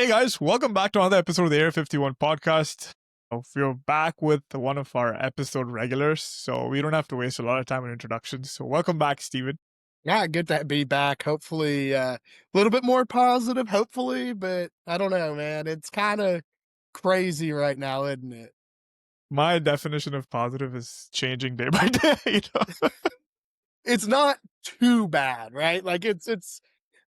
Hey guys, welcome back to another episode of the Air 51 podcast. We're back with one of our episode regulars, so we don't have to waste a lot of time on introductions. So welcome back, Steven. Yeah, good to be back. Hopefully, a little bit more positive, hopefully, but I don't know, man. It's kind of crazy right now, isn't it? My definition of positive is changing day by day. It's not too bad, right? Like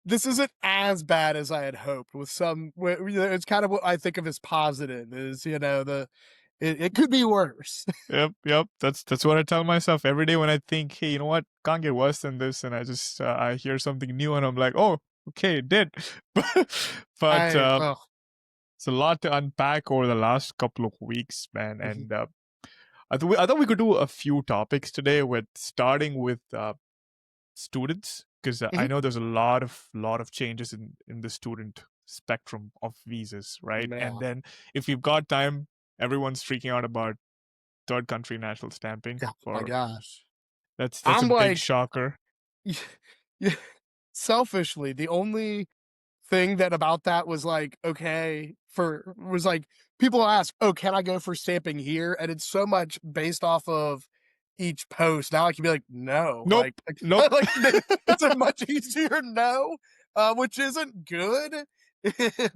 this isn't as bad as I had hoped with it's kind of what I think of as positive is, it could be worse. Yep. That's what I tell myself every day when I think, hey, you know what, can't get worse than this, and I just I hear something new, and I'm like, oh, okay, it did. but I, oh, it's a lot to unpack over the last couple of weeks, man, mhm, and I thought we could do a few topics today, with starting with students, because I mhm, know there's a lot of changes in the student spectrum of visas, right? And yeah, then if you've got time, everyone's freaking out about third country national stamping. yeah, my For gosh. that's a I'm big like, shocker. yeah, selfishly, the only thing that about that was like, okay, was like people ask, "Oh, can I go for stamping here?" And it's so much based off of each post. Now I can be like, "No," Nope, nope. like it's a much easier no, which isn't good.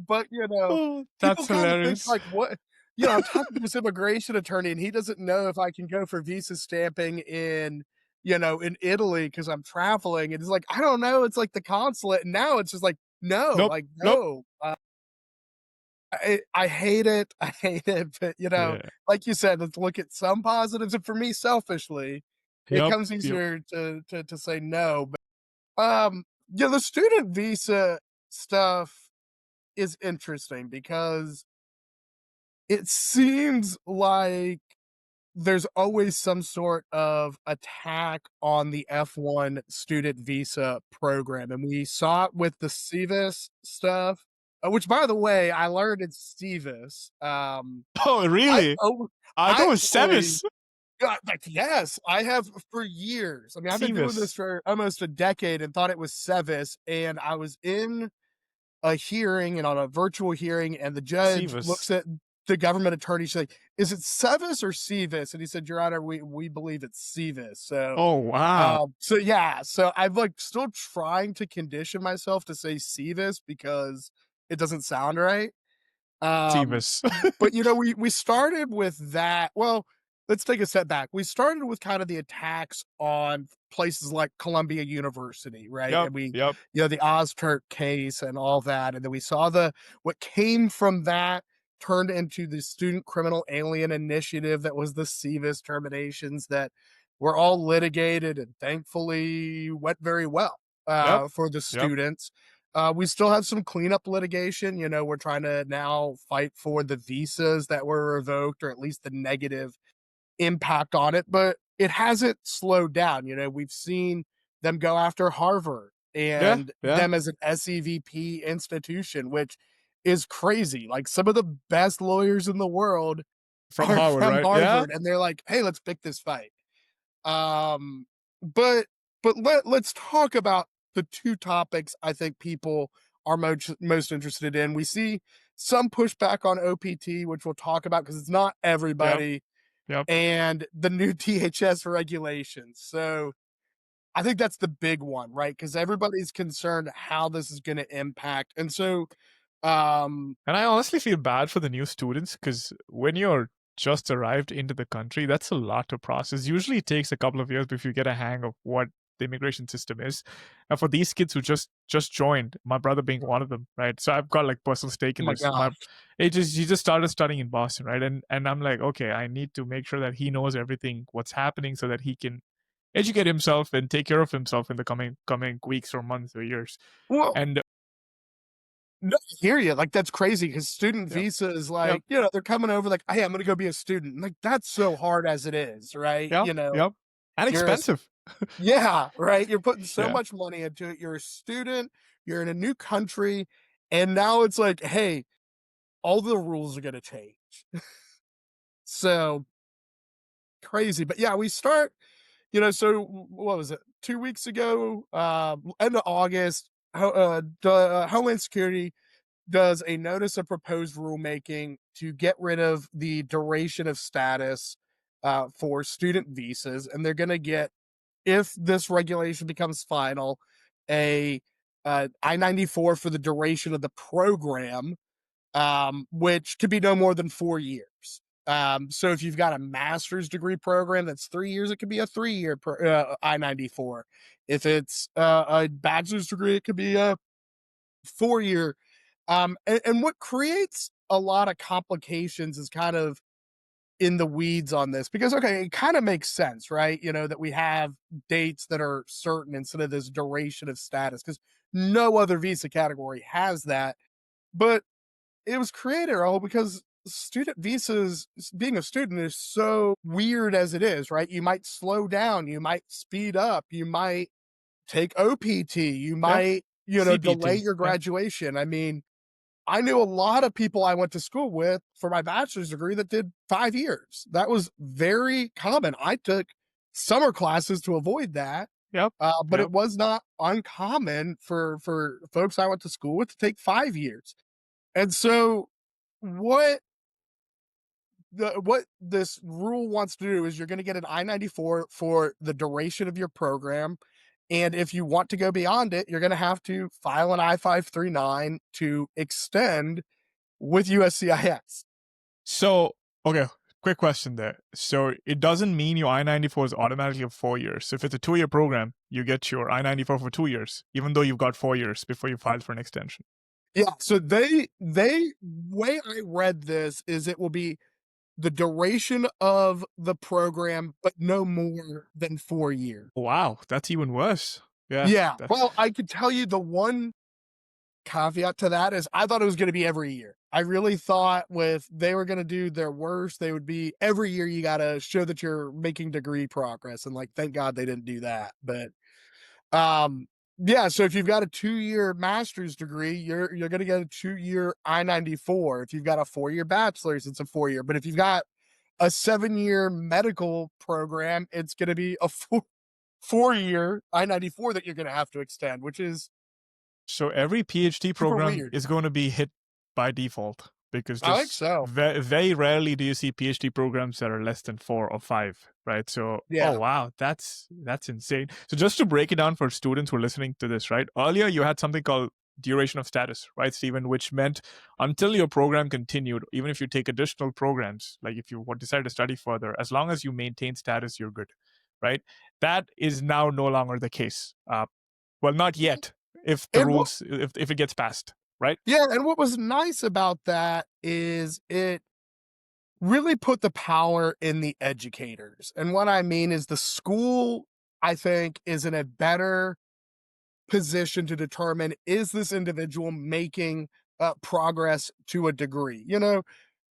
But Oh, people that's kind of think hilarious. like, what? I'm talking to this immigration attorney, and he doesn't know if I can go for visa stamping in Italy because I'm traveling. And it's like, I don't know. It's like the consulate. And now it's just like, no, Nope, like, nope. no. I hate it. I hate it. But, Yeah. like you said, let's look at some positives. And for me, selfishly, it Yep. comes Yep. easier to say no. But, the student visa stuff is interesting because it seems like there's always some sort of attack on the F-1 student visa program, and we saw it with the SEVIS stuff, which, by the way, I learned it's SEVIS. Oh, I really? oh, I thought I it was actually Sevis. yes, I have for years. I mean, I've been doing this Sevis. for almost a decade and thought it was SEVIS, and I was in a hearing and on a virtual hearing, and the judge Sevis. looks at the government attorney. She's like, "Is it Sevis or Sevis?" And he said, "Your Honor, we believe it's Sevis." So, Oh, wow. yeah, so I'm like still trying to condition myself to say Sevis because it doesn't sound right. Um, Sevis. but we started with that. Well, let's take a step back. We started with kind of the attacks on places like Columbia University, right? Yep. And we, Yep. the Ozturk case and all that. And then we saw what came from that turned into the Student Criminal Alien Initiative that was the SEVIS terminations that were all litigated and thankfully went very well Yep. for the Yep. students. We still have some cleanup litigation. We're trying to now fight for the visas that were revoked, or at least the negative impact on it, but it hasn't slowed down. We've seen them go after Harvard Yeah. and Yeah. them as an SEVP institution, which is crazy. Like some of the best lawyers in the world From are Harvard, from right? Yeah. Harvard, and they're like, "Hey, let's pick this fight." Um, but let's talk about the two topics I think people are most interested in. We see some pushback on OPT, which we'll talk about because it's not Yep. everybody, Yep. and the new DHS regulations. So I think that's the big one, right? Because everybody's concerned how this is going to impact. And so, um, And I honestly feel bad for the new students, because when you're just arrived into the country, that's a lot to process. Usually it takes a couple of years before you get a hang of what the immigration system is. And for these kids who just joined, my brother being one of them, right? So I've got like personal stake oh in my this. gosh. He just started studying in Boston, right? And I'm like, okay, I need to make sure that he knows everything what's happening so that he can educate himself and take care of himself in the coming weeks or months or years. Well, And no, I hear you. Like, that's crazy because student yep, visa is yep, like, they're coming over like, "Hey, I'm gonna go be a student." Like, that's so hard as it is, right? yep, yep. And You're a expensive. yeah, right? You're putting so Yeah. much money into it. You're a student, you're in a new country, and now it's like, "Hey, all the rules are gonna change." So, crazy. But yeah, we start, so what was it? 2 weeks ago, end of August, Homeland Security does a notice of proposed rulemaking to get rid of the duration of status for student visas, and they're going to get, if this regulation becomes final, a I-94 for the duration of the program, which could be no more than 4 years. So if you've got a master's degree program that's 3 years, it could be a 3 year I-94. If it's a bachelor's degree, it could be a 4 year. And what creates a lot of complications is kind of in the weeds on this because, okay, it kind of makes sense, right? You know, that we have dates that are certain instead of this duration of status because no other visa category has that. But it was created, all because student visas, being a student is so weird as it is, right? You might slow down, you might speed up, you might take OPT, you Yeah. might, delay CPT. your Yeah. graduation. I mean, I knew a lot of people I went to school with for my bachelor's degree that did 5 years. That was very common. I took summer classes to avoid that, Yep. but Yep. it was not uncommon for folks I went to school with to take 5 years. And so, what what this rule wants to do is you're going to get an I-94 for the duration of your program. And if you want to go beyond it, you're going to have to file an I-539 to extend with USCIS. So, okay, quick question there. So it doesn't mean your I-94 is automatically of 4 years. So if it's a 2 year program, you get your I-94 for 2 years, even though you've got 4 years before you file for an extension. Yeah, so they way I read this is it will be the duration of the program, but no more than 4 years. Wow, that's even worse. Yeah, Yeah. that's Well, I could tell you the one caveat to that is I thought it was going to be every year. I really thought with they were going to do their worst, they would be every year you got to show that you're making degree progress, and like thank God they didn't do that. But um yeah, so if you've got a 2 year master's degree, you're going to get a 2 year I-94. If you've got a 4 year bachelor's, it's a 4 year. But if you've got a 7 year medical program, it's going to be a 4 year I-94 that you're going to have to extend, which is so every PhD super program weird. is going to be hit by default because I think just so. very rarely do you see PhD programs that are less than 4 or 5, right? So, oh Yeah. wow, that's insane. So just to break it down for students who are listening to this, right? Earlier you had something called duration of status, right, Stephen, which meant until your program continued, even if you take additional programs, like if you decide to study further, as long as you maintain status, you're good, right? That is now no longer the case. Well, not yet. If the And what rules, if it gets passed, right? Yeah, and what was nice about that is it really put the power in the educators. And what I mean is the school, I think, is in a better position to determine, is this individual making progress to a degree?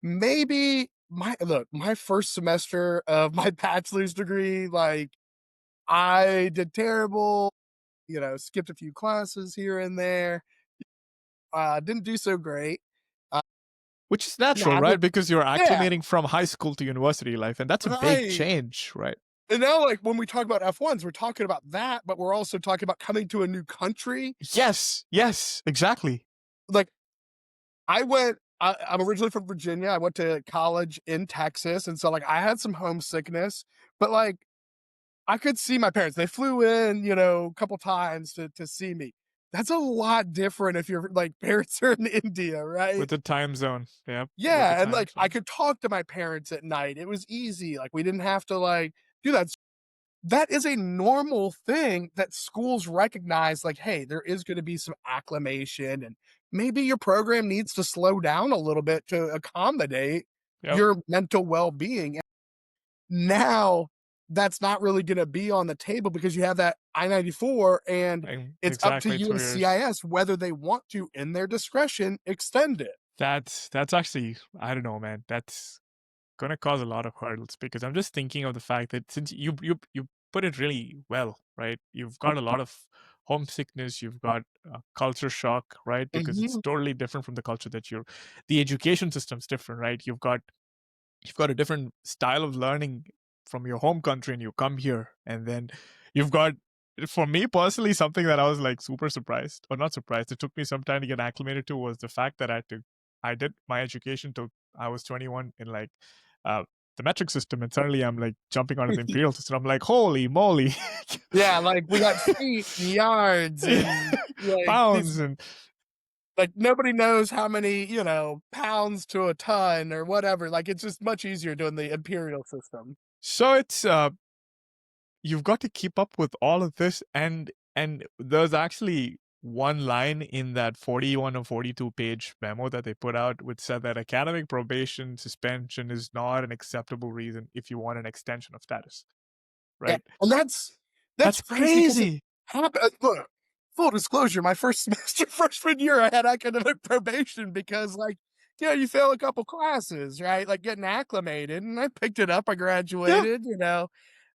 Maybe my first semester of my bachelor's degree, like I did terrible, skipped a few classes here and there, didn't do so great. Uh, Which is natural, Now, right? Because you're yeah, acclimating from high school to university life, and that's a big right. change, right? And now, like when we talk about F1s, we're talking about that, but we're also talking about coming to a new country. Yes, yes, exactly. Like I'm originally from Virginia. I went to college in Texas, and so like I had some homesickness, but like I could see my parents. They flew in, a couple times to see me. That's a lot different if your like parents are in India, right? With the time zone, yeah, with the Yeah, and time like I zone. could talk to my parents at night. It was easy. Like we didn't have to like do that. That is a normal thing that schools recognize, like, hey, there is going to be some acclimation and maybe your program needs to slow down a little bit to accommodate Yep, your mental well-being. Now that's not really going to be on the table because you have that I-94 and it's up to exactly 2 years. USCIS whether they want to, in their discretion, extend it. That's actually, I don't know, man. That's gonna cause a lot of hurdles because I'm just thinking of the fact that since you put it really well, right? You've got a lot of homesickness, you've got culture shock, right? Because it's Mhm. totally different from the culture that the education system's different, right? You've got a different style of learning from your home country, and you come here, and then you've got for me personally, something that I was like super surprised, or not surprised, it took me some time to get acclimated to, was the fact that I did my education till I was 21 in like uh, the metric system, and suddenly I'm like jumping onto the imperial system. I'm like, holy moly, Yeah, like, we got feet and yards and, like, these pounds and like, nobody knows how many, pounds to a ton or whatever, like, it's just much easier doing the imperial system. so it's you've got to keep up with all of this, and there's actually one line in that 41 or 42 page memo that they put out which said that academic probation suspension is not an acceptable reason if you want an extension of status, Yeah, right? and that's That's crazy because it crazy. look, full disclosure, my first semester freshman year, I had academic probation because, like, you fail a couple classes, right? Like, getting acclimated, and I picked it up, I Yeah. graduated,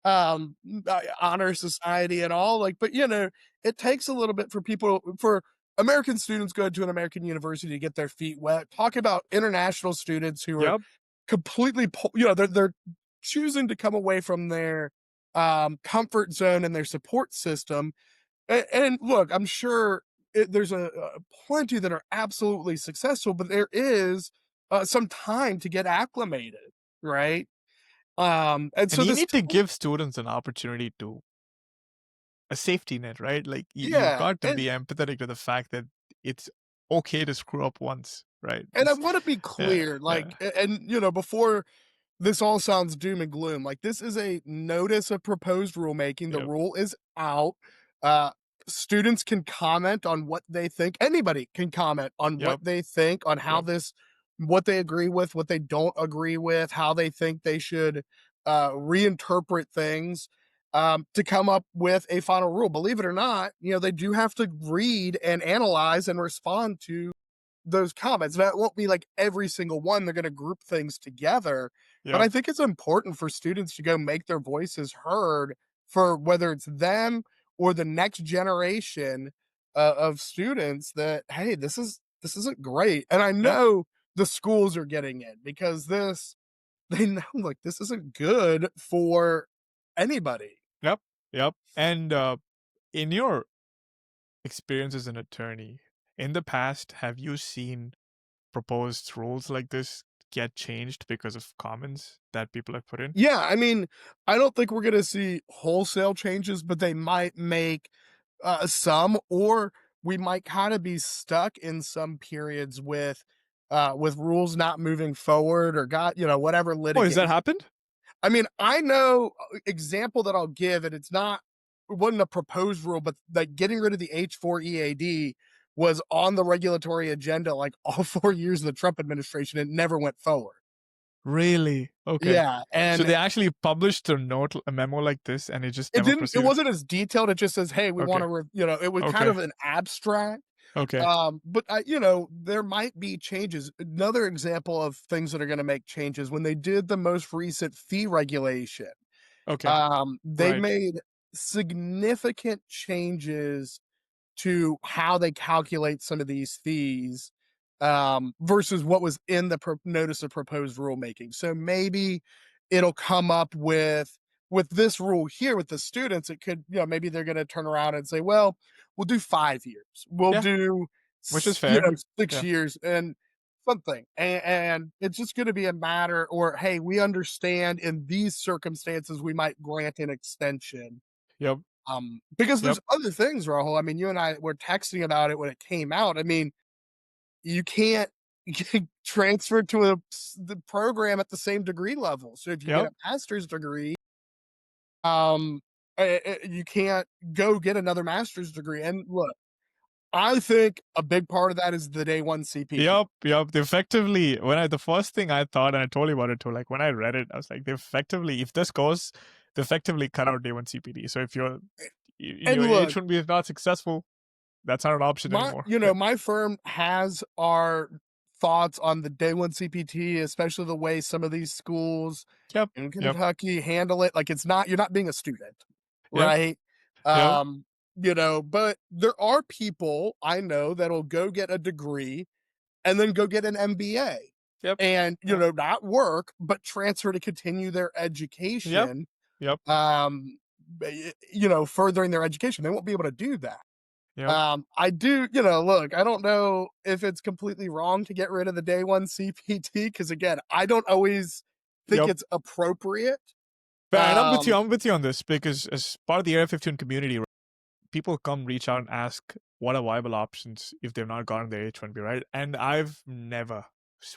honor society and all, like, but, it takes a little bit for American students going to an American university to get their feet wet. Talk about international students who are Yep. completely they're choosing to come away from their comfort zone and their support system. And look, I'm sure there's a plenty that are absolutely successful, but there is some time to get acclimated, right? And And so you this need to give students an opportunity to a safety net, right? Like you've Yeah, got to be empathetic to the fact that it's okay to screw up once, right? and I It's want to be yeah, clear, yeah. like, before this all sounds doom and gloom. Like, this is a notice of proposed rulemaking. The Yep. rule is out. Uh, Students can comment on what they think. Anybody can comment on what Yep. they think, on Yep. what they agree with, what they don't agree with, how they think they should reinterpret things to come up with a final rule. Believe it or not, they do have to read and analyze and respond to those comments. That won't be like every single one. They're going to group things together. But I Yep. think it's important for students to go make their voices heard for whether it's them or the next generation of students that, hey, this isn't great. And I Yep. know the schools are getting it because they know, like, this isn't good for anybody. Yep. Yep. And in your experience as an attorney, in the past, have you seen proposed rules like this get changed because of comments that people have put in? Yeah, I mean, I don't think we're gonna see wholesale changes, but they might make, some, or we might kinda be stuck in some periods with rules not moving forward or whatever Oh, has that litigation. happened? I mean, I know example that I'll give, and it wasn't a proposed rule, but, like, getting rid of the H-4 EAD was on the regulatory agenda, like, all 4 years of the Trump administration. It never went forward. Really? Okay. Yeah, So and they actually published a memo like this, and it just It never didn't it proceeded? wasn't as detailed, it just says, "Hey, we Okay. wanna it was kind Okay. of an abstract, Okay. but there might be changes. Another example of things that are gonna make changes, when they did the most recent fee regulation, Okay. they Right. made significant changes to how they calculate some of these fees, versus what was in the notice of proposed rulemaking. So maybe it'll come up with this rule here with the students. It could, maybe they're going to turn around and say, well, we'll do 5 years, we'll Yeah, do which is fair. 6 Yeah. years, and something, and it's just going to be a matter, or hey, we understand in these circumstances we might grant an extension, Yep. because Yep. there's other things, Rahul. I mean, you and I were texting about it when it came out. I mean, you can't transfer to the program at the same degree level. So if you get Yep. a master's degree, um, you can't go get another master's degree. And look, I think a big part of that is the day one CPT. Yep. Yep. They effectively, the first thing I thought, and I told you about it too, like when I read it, I was like, they effectively, if this goes, they effectively cut out day one CPD. So if And your look, H1B is not successful, that's not an option anymore. Yeah. my firm has our thoughts on the day one CPT, especially the way some of these schools Yep. in Yep. Kentucky handle it. Like, you're not being a student, Yep. right? Yep. Um, but there are people I know that'll go get a degree and then go get an MBA Yep. and, Yep. not work, but transfer to continue their Yep. education. Yep. Um, furthering their education. They won't be able to do that. Yep. I do, look, I don't know if it's completely wrong to get rid of the day one CPT because again, I don't always think Yep. it's appropriate. And I'm with you. Um, I'm with you on this because as part of the Area 51 community, people come reach out and ask what are viable options if they've not gotten their H-1B, right? And I've never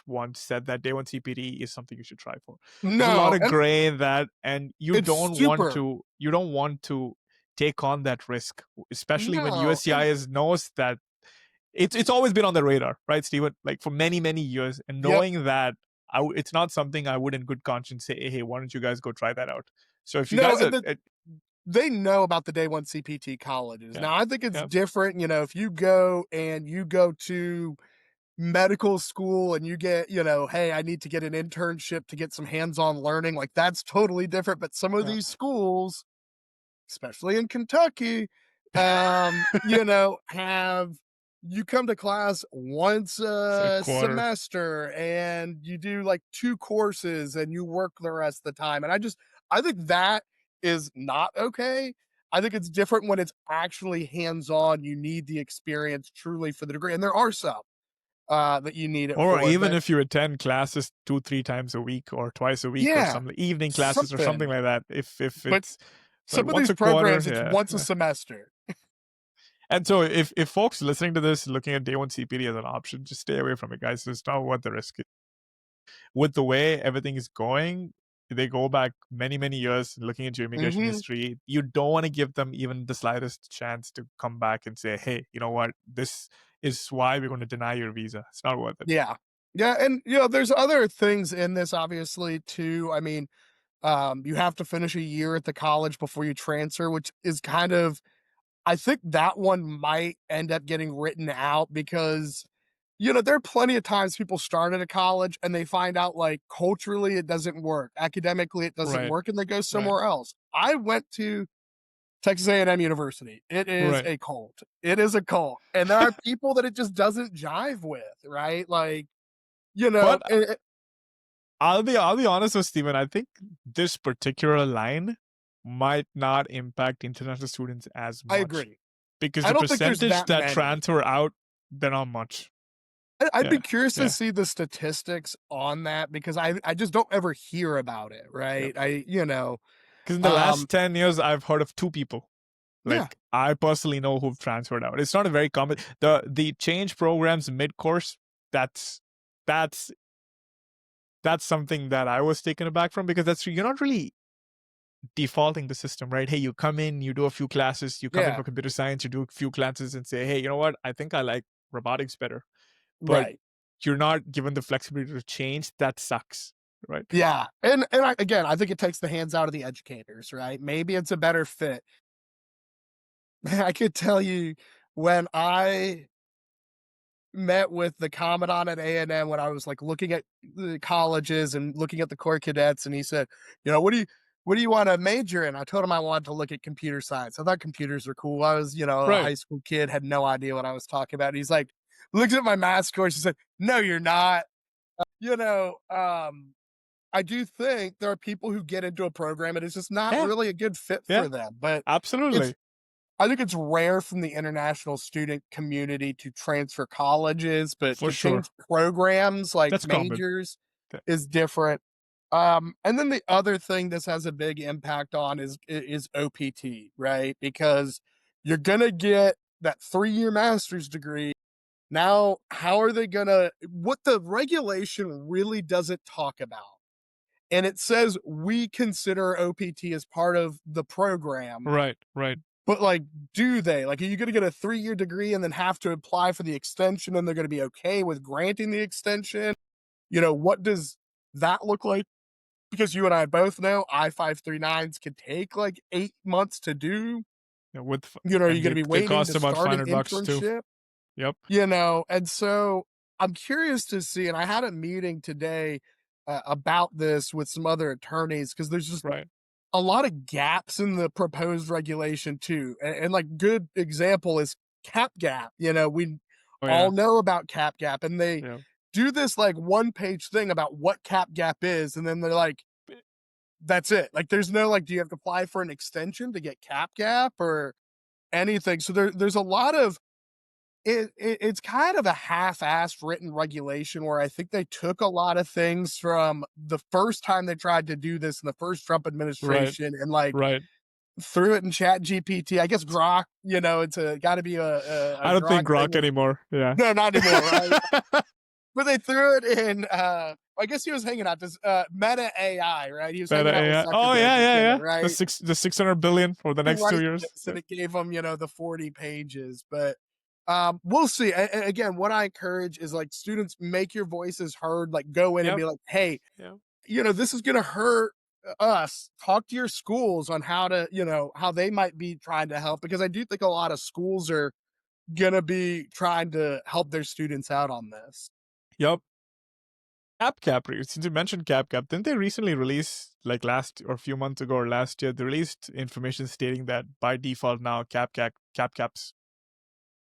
once said that day one CPT is something you should try for. There's a lot no, of and gray in that, and it's super you don't want to take on that risk, especially when no, and USCIS knows that it's always been on the radar, right, Steven? Like for many years, and yep, knowing that it's not something I would in good conscience say, hey, why don't you guys go try that out? So if you no, guys and are, they know about the day one CPT colleges. yeah, Now, I think it's yeah, different, if you go and you go to medical school and you get, hey, I need to get an internship to get some hands-on learning, like that's totally different. But some of yeah, these schools, especially in Kentucky, have you come to class once it's a a quarter. semester and you do like 2 courses and you work the rest of the time. And I think that is not okay. I think it's different when it's actually hands-on. You need the experience truly for the degree. And there are some that you need it Or for. even But if you attend classes 2 3 times a week or twice a week or yeah, some evening classes or something something. like that, if But it's like some of once these a quarter, programs, it's yeah, once a yeah. semester. And so if folks listening to this looking at day one CPD as an option, just stay away from it, guys. It's not worth the risk. With the way everything is going, they go back many years looking into immigration Hmm. history. You don't want to give them even the slightest chance to come back and say, hey, you know what, this is why we're going to deny your visa. It's not worth it. Yeah. Yeah, and, there's other things in this obviously too. I mean, you have to finish a year at the college before you transfer, which is kind of I think that one might end up getting written out because, there are plenty of times people start at a college and they find out, like, culturally it doesn't work, academically it doesn't Right, work, and they go right, somewhere else. I went to Texas A&M University. It is right. a cult. It is a cult, and there are people that it just doesn't jive with, right? Like, But it I'll be honest with Steven. I think this particular line might not impact international students as I much agree. because I the don't think there's percentage that that many. transfer out, they're not much. I'd be Yeah, curious to yeah, see the statistics on that because I just don't ever hear about it, yeah. right? Because in the Um, last 10 years, I've heard of two people. yeah, Like I personally know who've transferred out. It's not a very common. The change programs mid course. That's that's that's something that I was taken aback from because that's you're not really defaulting the system, right? Hey, you come in, you do a few classes, you come in yeah, for computer science, you do a few classes and say, hey, you know what? I think I like robotics better. But right. you're not given the flexibility to change. That sucks, right? Yeah, and again, I think it takes the hands out of the educators, right? Maybe it's a better fit. I could tell you when I met with the commandant at A&M when I was, like, looking at the colleges and looking at the Corps Cadets, and he said, "What do you wanna major in?" I told him I wanted to look at computer science. I thought computers were cool. I was, a Right. high school kid, had no idea what I was talking about. He's like looked at my math scores, he said, "No, you're not." You know, I do think there are people who get into a program and it's just not Yeah. really a good fit Yeah. for them, but it's Absolutely. I think it's rare from the international student community to transfer colleges, but For to sure. change programs like That's common. majors Yeah. is different. And then the other thing this has a big impact on is OPT, right? Because you're gonna get that 3-year master's degree. Now, how are they gonna what the regulation really doesn't talk about, and it says we consider OPT as part of the program, Right. Right. but, like, do they? Like, are you gonna get a 3-year degree and then have to apply for the extension, and they're gonna be okay with granting the extension? What does that look like? Because you and I both know I-539s can take, like, 8 months to do. Yeah, Are you and gonna be they waiting cost to about start an $500 too. internship? Yep. And so I'm curious to see, and I had a meeting today, about this with some other attorneys because there's just Right. a lot of gaps in the proposed regulation too. And like good example is cap gap. We Oh all yeah. know about cap gap and they Yeah. do this like one page thing about what cap gap is. And then they're like, that's it. Like, there's no, like, do you have to apply for an extension to get cap gap or anything? So there's a lot of it's kind of a half-assed written regulation where I think they took a lot of things from the first time they tried to do this in the first Trump Right. administration and, like, Right. threw it in Chat GPT. I guess Grok, it's gotta be a I don't Grok think thing. Grok anymore. Yeah. No, not anymore, right? But they threw it in, I guess he was hanging out this, Meta AI, right? He was Meta hanging out with AI. Oh Zuckerberg yeah, to yeah, get it, yeah. right? The 600 billion for the To next write 2 years. this, and it gave him, the 40 pages. But we'll see. Again, what I encourage is, like, students, make your voices heard. Like, go in and Yep. be like, hey, Yep. this is going to hurt us. Talk to your schools on how to, how they might be trying to help, because I do think a lot of schools are going to be trying to help their students out on this. Yep. Cap, since you mentioned Cap, didn't they recently release, like last or a few months ago or last year, they released information stating that by default now Caps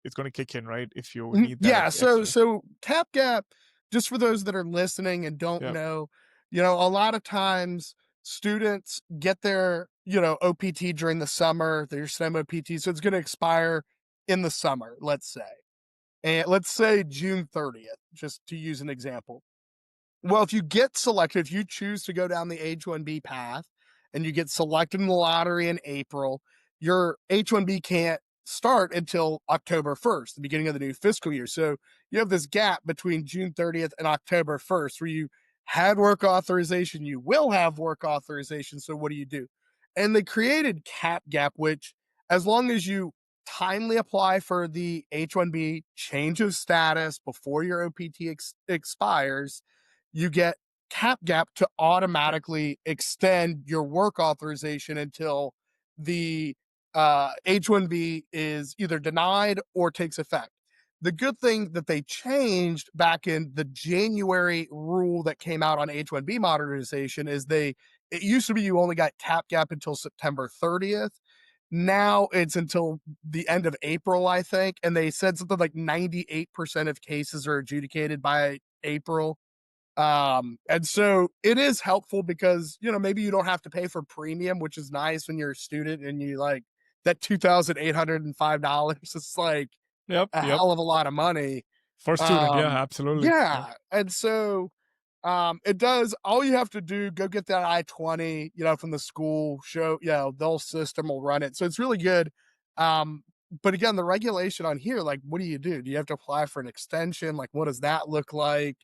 it's going to kick in, right? If you need that Yeah, so extra. so cap gap, just for those that are listening and don't Yep. know, a lot of times students get their, OPT during the summer, their STEM OPT, so it's going to expire in the summer, let's say. And let's say June 30th, just to use an example. Well, if you get selected, if you choose to go down the H-1B path and you get selected in the lottery in April, your H-1B can't start until October 1st, the beginning of the new fiscal year. So you have this gap between June 30th and October 1st where you had work authorization, you will have work authorization. So what do? And they created Cap Gap, which, as long as you timely apply for the H-1B change of status before your OPT expires, you get Cap Gap to automatically extend your work authorization until the H-1B is either denied or takes effect. The good thing that they changed back in the January rule that came out on H-1B modernization is it used to be you only got Cap Gap until September 30th. Now it's until the end of April, I think. And they said something like 98% of cases are adjudicated by April. And so it is helpful because, maybe you don't have to pay for premium, which is nice when you're a student and you like that $2,805. It's like Yep. a Yep. hell of a lot of money. For student, yeah, absolutely. Yeah. Yeah. And so it does, all you have to do, go get that I-20, from the school, show, they'll system will run it. So it's really good. But again, the regulation on here, like, what do you do? Do you have to apply for an extension? Like, what does that look like?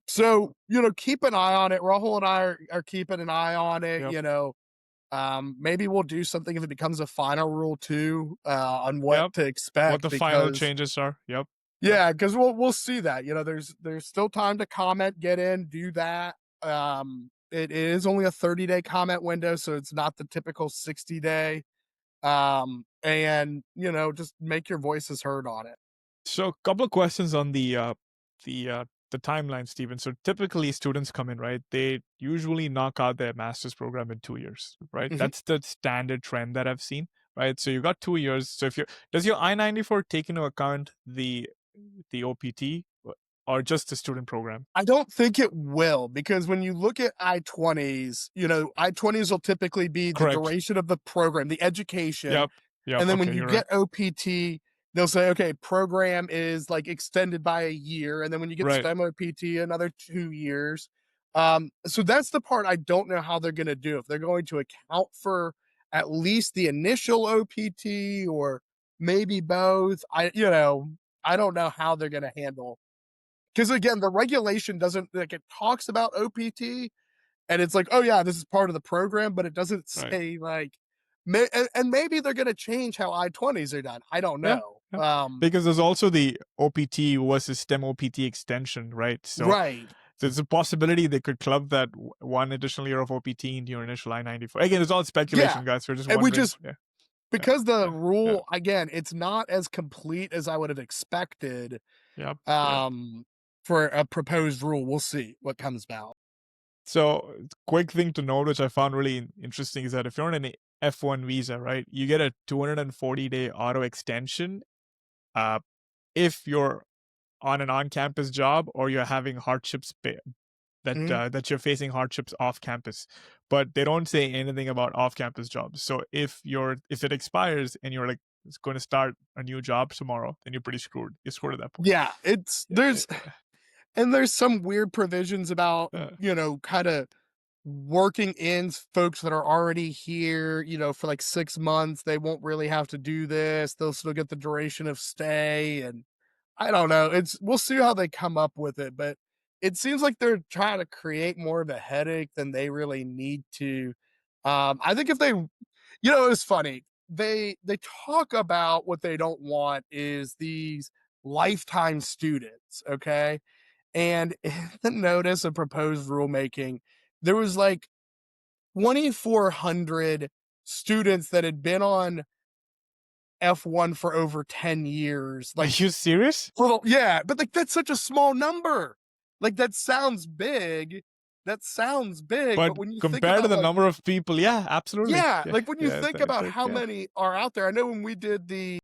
So, keep an eye on it. Rahul and I are keeping an eye on it, Yep. Maybe we'll do something if it becomes a final rule too, on what Yep. to What expect, the final because changes are. Yep. Yep. yeah, because we'll see that. There's still time to comment, get in, do that. It is only a 30-day comment window, so it's not the typical 60-day. And just make your voices heard on it. So, a couple of questions on the timeline, Stephen. So, typically, students come in, right? They usually knock out their master's program in 2 years, right? Mhm. That's the standard trend that I've seen, right? So, you got 2 years. So, if you does your I-94 take into account the OPT or just the student program? I don't think it will, because when you look at I-20s, I-20s will typically be the Correct. duration of the program, the education. Yep. Yep. And then when Okay, you you're right. get OPT, they'll say, okay, program is like extended by a year. And then when you get Right. STEM OPT, another 2 years. So that's the part I don't know how they're going to do. If they're going to account for at least the initial OPT or maybe both, I don't know how they're going to handle, because again, the regulation doesn't, like, it talks about OPT and it's like, oh yeah, this is part of the program, but it doesn't Right. say like, and maybe they're going to change how I-20s are done. I don't Yeah. know. Yeah. Because there's also the OPT versus STEM OPT extension, right? So Right. there's a possibility they could club that one additional year of OPT into your initial I-94. Again, it's all Yeah. speculation, guys. We're just And we wondering. just, Yeah. Yeah. because the Yeah. Yeah. rule, again, it's not as complete as I would have expected, Yep. Yep. um, for a proposed rule. We'll see what comes about. So, quick thing to note, which I found really interesting, is that if you're on an F-1 visa, right, you get a 240-day auto extension uh, if you're on an on-campus job or you're having hardships Mhm. that you're facing hardships off campus, but they don't say anything about off campus jobs. So if it expires and you're like it's going to start a new job tomorrow, then you're pretty screwed. You're screwed at that point. Yeah, it's Yeah, there's and there's some weird provisions about, yeah. kinda working in folks that are already here, for like 6 months. They won't really have to do this. They'll still get the duration of stay, and I don't know. We'll see how they come up with it, but it seems like they're trying to create more of a headache than they really need to. I think if they, it's funny. They talk about what they don't want is these lifetime students, okay? And in the notice of proposed rulemaking, there was like 2,400 students that had been on F-1 for over 10 years. Are Like, you serious? well, yeah, but like that's such a small number. Like that sounds big. That sounds big, But but when you think compared to about the like number of people, yeah, absolutely. yeah, Yeah, like when you yeah, think about how yeah. many are out there. I know when we did the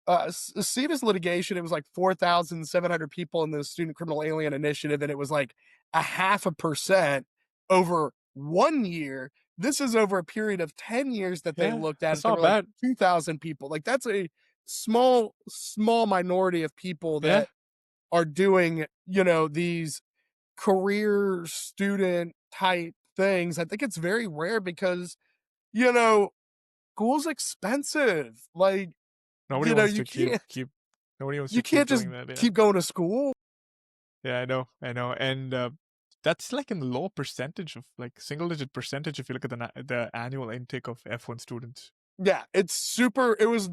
Seavis litigation, it was like 4,700 people in the Student Criminal Alien Initiative, and it was like a 0.5% over 1 year. This is over a period of 10 years that they Yeah, looked at that's it. There not were like bad. 2,000 people. Like that's a small minority of people Yeah, that are doing, these career student type things. I think it's very rare because, you know, school's expensive. Like, nobody wants you to can't nobody wants to you keep can't just doing that. Yeah, keep going to school. yeah, I know, and that's like in low percentage of like single digit percentage if you look at the annual intake of F1 students. Yeah, it's super it was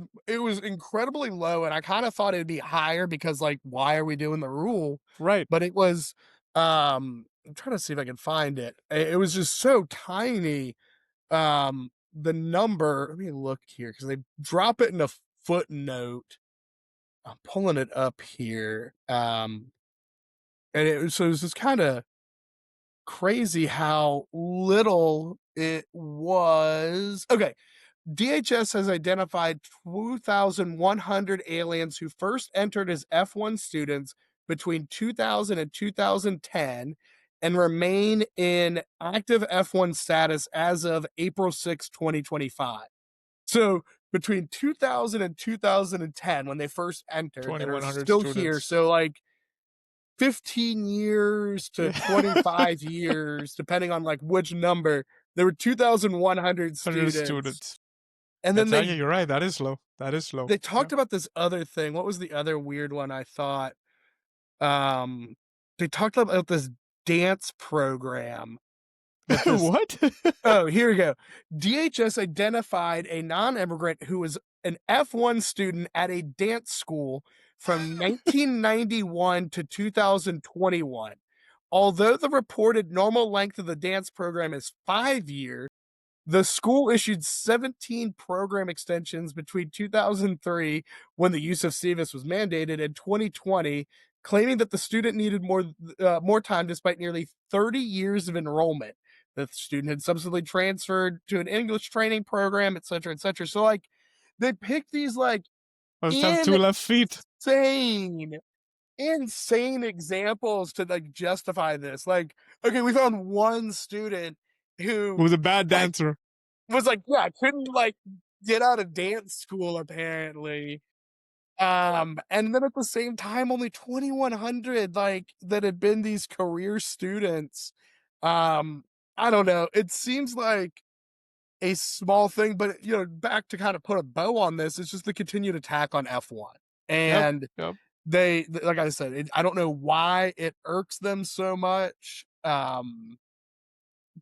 incredibly low, and I kinda thought it'd be higher because, like, why are we doing the rule? Right. But it was, I'm trying to see if I can find it. It was just so tiny, the number let me look here because they drop it in a footnote. I'm pulling it up here, and it was just kinda crazy how little it was. Okay, DHS has identified 2,100 aliens who first entered as F-1 students between 2000 and 2010 and remain in active F-1 status as of April 6, 2025. So between 2000 and 2010, when they first entered, that are 2,100 still here. students. So like 15 years to Yeah, 25 years, depending on like which number, there were 2,100 100 students. students. And then That's yeah, you're right. That is low. That is low. they Yeah. talked about this other thing. What was the other weird one I thought? Um, they talked about this dance program that this What? oh, here we go. DHS identified a non-immigrant who was an F-1 student at a dance school from 1991 to 2021. Although the reported normal length of the dance program is 5 years, the school issued 17 program extensions between 2003, when the use of SEVIS was mandated, and 2020, claiming that the student needed more time despite nearly 30 years of enrollment. The student had subsequently transferred to an English training program, et cetera, et cetera. So, like, they picked these like Must have two left feet. insane, insane examples to like justify this. Like, okay, we found one student who Who's a bad like dancer? was like, yeah, couldn't like get out of dance school apparently. And then at the same time, only 2,100 like that had been these career students. Um, I don't know. It seems like a small thing, but back to kind of put a bow on this, it's just the continued attack on F-1. Yep. And Yep. like I said, I don't know why it irks them so much.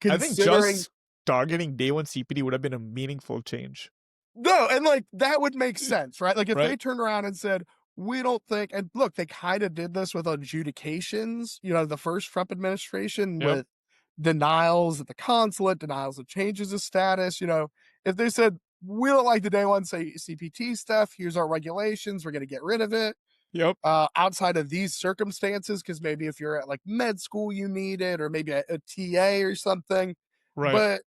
I think Considering just targeting day one CPD would have been a meaningful change, no, and, like, that would make sense, right? Like, if right? they turned around and said, "We don't think," and look, they kinda did this with adjudications, the first Trump administration Yep. with denials at the consulate, denials of changes of status, if they said, "We don't like the day one say CPT stuff, here's our regulations, we're gonna get rid of it, Yep. outside of these circumstances, because maybe if you're at, like, med school, you need it, or maybe a TA or something," Right. but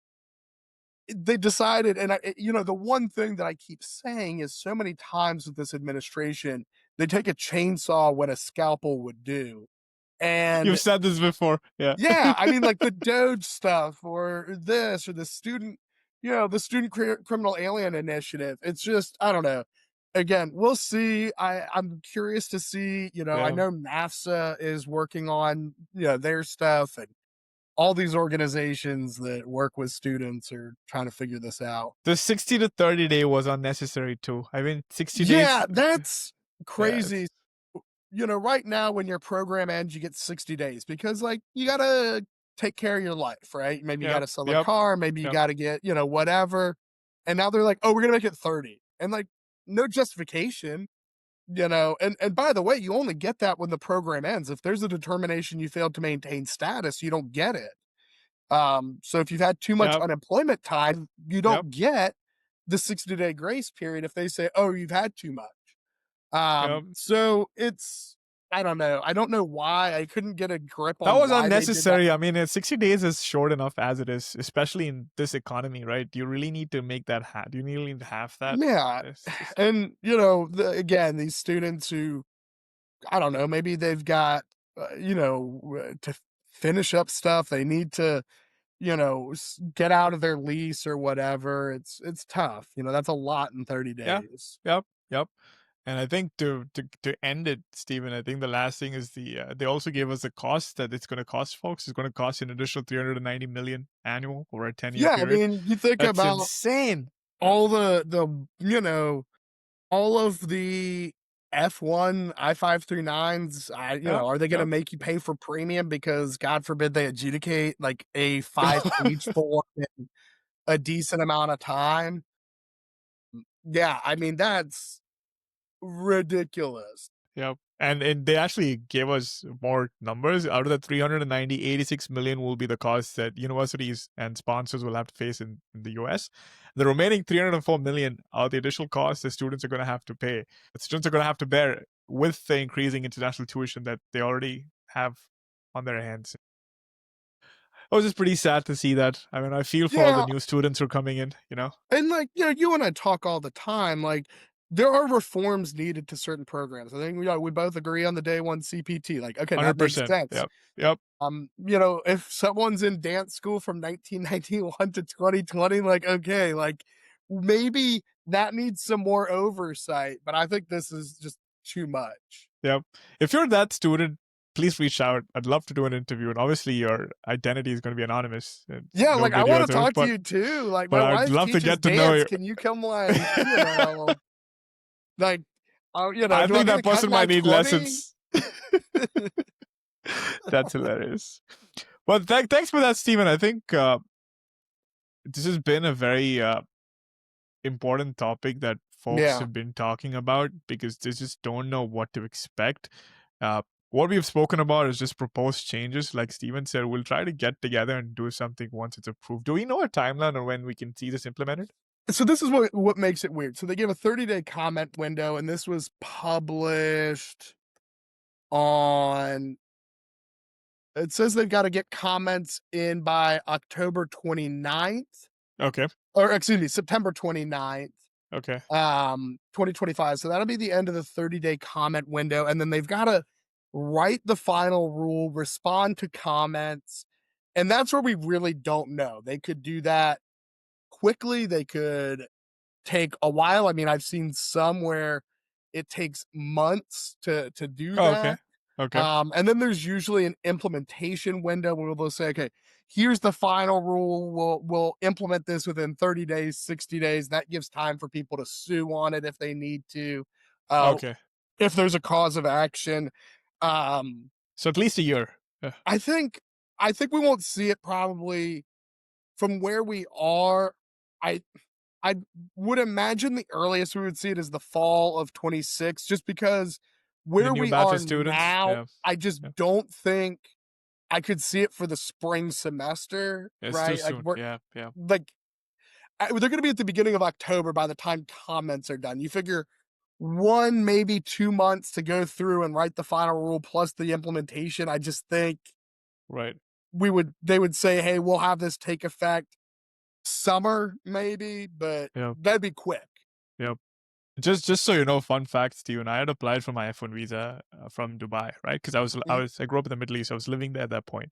they decided, and the one thing that I keep saying is so many times with this administration, they take a chainsaw what a scalpel would do. And You've said this before. Yeah. yeah, I mean, like the Doge stuff or this or the student, the student criminal alien initiative. It's just, I don't know. Again, we'll see. I'm curious to see, I Yeah. know NAFSA is working on, their stuff, and all these organizations that work with students are trying to figure this out. The 60 to 30 day was unnecessary too. I mean, 60 Yeah, days. that's Yeah. crazy. Right now when your program ends, you get 60 days because like you gotta take care of your life, right? Maybe you Yep. gotta sell a Yep. car, maybe you Yep. gotta get, whatever. And now they're like, oh, we're gonna make it 30. And like no justification, and by the way, you only get that when the program ends. If there's a determination you failed to maintain status, you don't get it. So if you've had too much Yep. unemployment time, you Yep. don't get the 60-day grace period if they say, oh, you've had too much. Yep. So it's I don't know. I don't know why. I couldn't get a grip That on was why they did that. unnecessary. I mean, 60 days is short enough as it is, especially in this economy, right? Do you really need to make that do you really need to have that? Yeah. It's just And, again, these students who, I don't know, maybe they've got, to finish up stuff. They need to, get out of their lease or whatever. It's tough. That's a lot in 30 yeah. days. Yep. Yep. And I think to end it, Stephen, I think the last thing is they also gave us the cost that it's going to cost folks. It's going to cost an additional 390 million annual over a 10-year Yeah. I period. mean, you think That's about insane. all all of the F-1 I-539s, Yep. are they gonna Yep. make you pay for premium because God forbid they adjudicate like a 5-page form in a decent amount of time? Yeah, I mean, that's ridiculous. Yep. And they actually gave us more numbers. Out of the 390, 86 million will be the costs that universities and sponsors will have to face in the US. The remaining 304 million are the additional costs that students are going to have to pay. The students are going to have to bear with the increasing international tuition that they already have on their hands. It was just pretty sad to see that. I mean, I feel for all the Yeah, new students who are coming in. and, like, you and I talk all the time, like, there are reforms needed to certain programs. I think, we both agree on the day one CPT, like, okay, that makes 100%. sense. Yep. Yep. If someone's in dance school from 1991 to 2020, like, okay, like maybe that needs some more oversight, but I think this is just too much. Yep. If you're that student, please reach out. I'd love to do an interview. And obviously, your identity is going to be anonymous. And Yeah, no like I want videos to of it, talk to you too. Like but my I'd wife love to teaches get to know dance. you. Can you come like, like, I do I think get that to cut person my might need 20? lessons. That's hilarious. But thanks for that, Stephen. I think this has been a very important topic that folks Yeah. have been talking about because they just don't know what to expect. Uh, what we've spoken about is just proposed changes. Like Steven said, we'll try to get together and do something once it's approved. Do we know a timeline on when we can see this implemented? So this is what makes it weird. So they give a 30-day comment window, and this was published on it says they've got to get comments in by October 29th, Okay. or excuse me, September 29th, Okay. 2025. So that'll be the end of the 30-day comment window. And then they've got to write the final rule, respond to comments. And that's where we really don't know. They could do that quickly. They could take a while. I mean, I've seen some where it takes months to do Oh, okay. that. Okay. And then there's usually an implementation window where they'll say, okay, here's the final rule. We'll implement this within 30 days, 60 days. That gives time for people to sue on it if they need to, uh, Okay. if there's a cause of action. Um, So at least a year. Yeah. I think we won't see it probably from where we are. I I would imagine the earliest we would see it is the fall of 26, just because The where new we batch are of students. now, Yeah. I just Yeah. don't think I could see it for the spring semester, It's too right? Like soon. we're Yeah. Yeah. like they're going to be at the beginning of October by the time comments are done. You figure one, maybe 2 months to go through and write the final rule plus the implementation. I just think Right. they would say, hey, we'll have this take effect summer maybe, but Yeah. that'd be quick. Yeah. Just so you know, fun fact, Steven, I had applied for my F-1 visa from Dubai, right? Because Mhm. I grew up in the Middle East. I was living there at that point.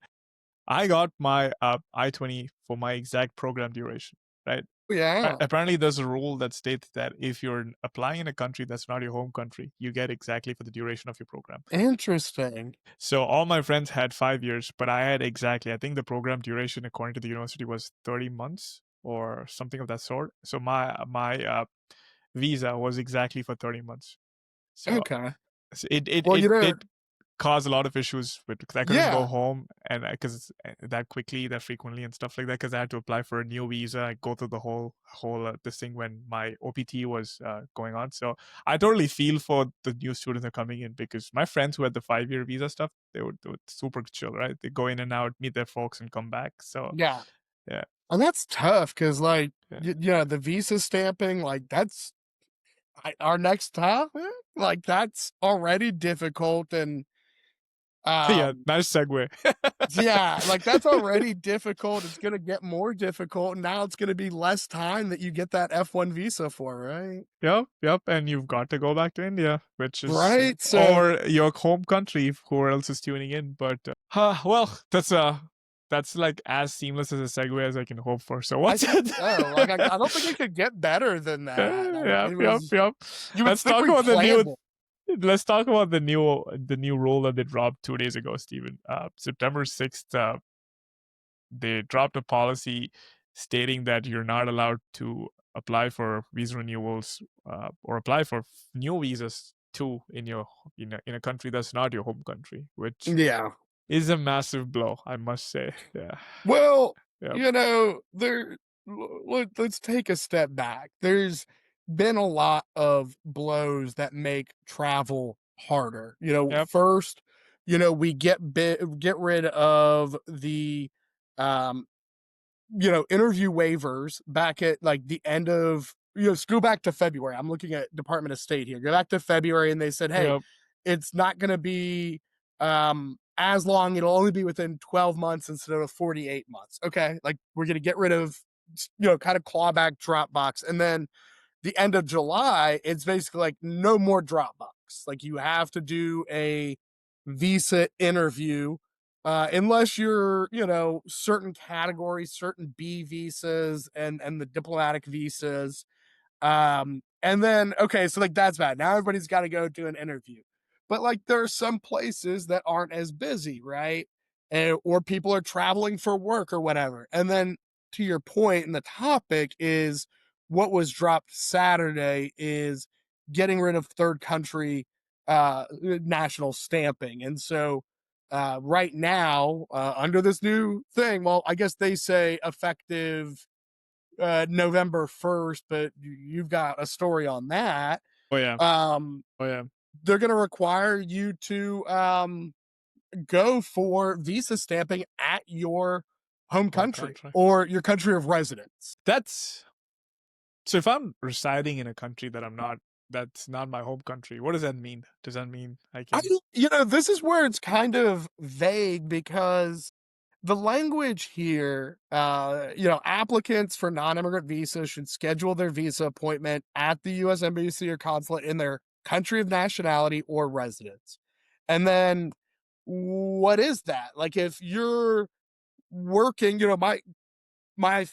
I got my I-20 for my exact program duration, right? Yeah, Apparently, there's a rule that states that if you're applying in a country that's not your home country, you get exactly for the duration of your program. interesting. So all my friends had 5 years, but I had exactly, I think the program duration according to the university was 30 months or something of that sort. So my visa was exactly for 30 months. So Okay. so it Well, it you know, did cause a lot of issues with, because I couldn't go yeah, home and because that quickly, that frequently, and stuff like that. Because I had to apply for a new visa, I go through the whole this thing when my OPT was going on. So I totally feel for the new students that are coming in, because my friends who had the 5 year visa stuff, they were super chill, right? They go in and out, meet their folks, and come back. So yeah. yeah, And that's tough because, like, yeah, yeah, the visa stamping, like, that's our next topic. Like, that's already difficult. And, yeah. um, Nice segue. yeah, like, that's already difficult. It's going to get more difficult. And now it's going to be less time that you get that F-1 visa for, right? Yep, yep, and you've got to go back to India, which is Right. So, or your home country, if who else is tuning in. But well, that's like as seamless as a segue as I can hope for. So I what's think it? so. Like, I don't think it could get better than that. Like, Yep, it yep, was, yep. you would Let's think talk we about the planned new. it. Let's talk about the new rule that they dropped 2 days ago, Stephen. September 6th, they dropped a policy stating that you're not allowed to apply for visa renewals or apply for new visas too in your in a country that's not your home country, which Yeah. is a massive blow, I must say. Yeah. Well, Yep. you know, let's take a step back. There's been a lot of blows that make travel harder. You know, Yep. first, you know, we get rid of the um interview waivers back at like the end of, let's go back to February. I'm looking at Department of State here. Go back to February and they said, hey, Yep. it's not going to be as long. It'll only be within 12 months instead of 48 months. Okay. Like we're going to get rid of, kind of clawback Dropbox. And then the end of July, it's basically like no more Dropbox. Like you have to do a visa interview, unless you're, certain categories, certain B visas and the diplomatic visas. And then okay, so like that's bad. Now everybody's got to go do an interview. But like there are some places that aren't as busy, right? Or people are traveling for work or whatever. And then to your point, and the topic is what was dropped Saturday is getting rid of third country national stamping. And so right now, under this new thing, well, I guess they say effective November 1st, but you've got a story on that. Oh yeah. Um, Oh yeah. they're going to require you to go for visa stamping at your home Home country country. or your country of residence. That's so if I'm residing in a country that's not my home country, what does that mean? Does that mean I I, can this is where it's kind of vague because the language here, applicants for non-immigrant visas should schedule their visa appointment at the U.S. Embassy or consulate in their country of nationality or residence. And then what is that? Like if you're working, my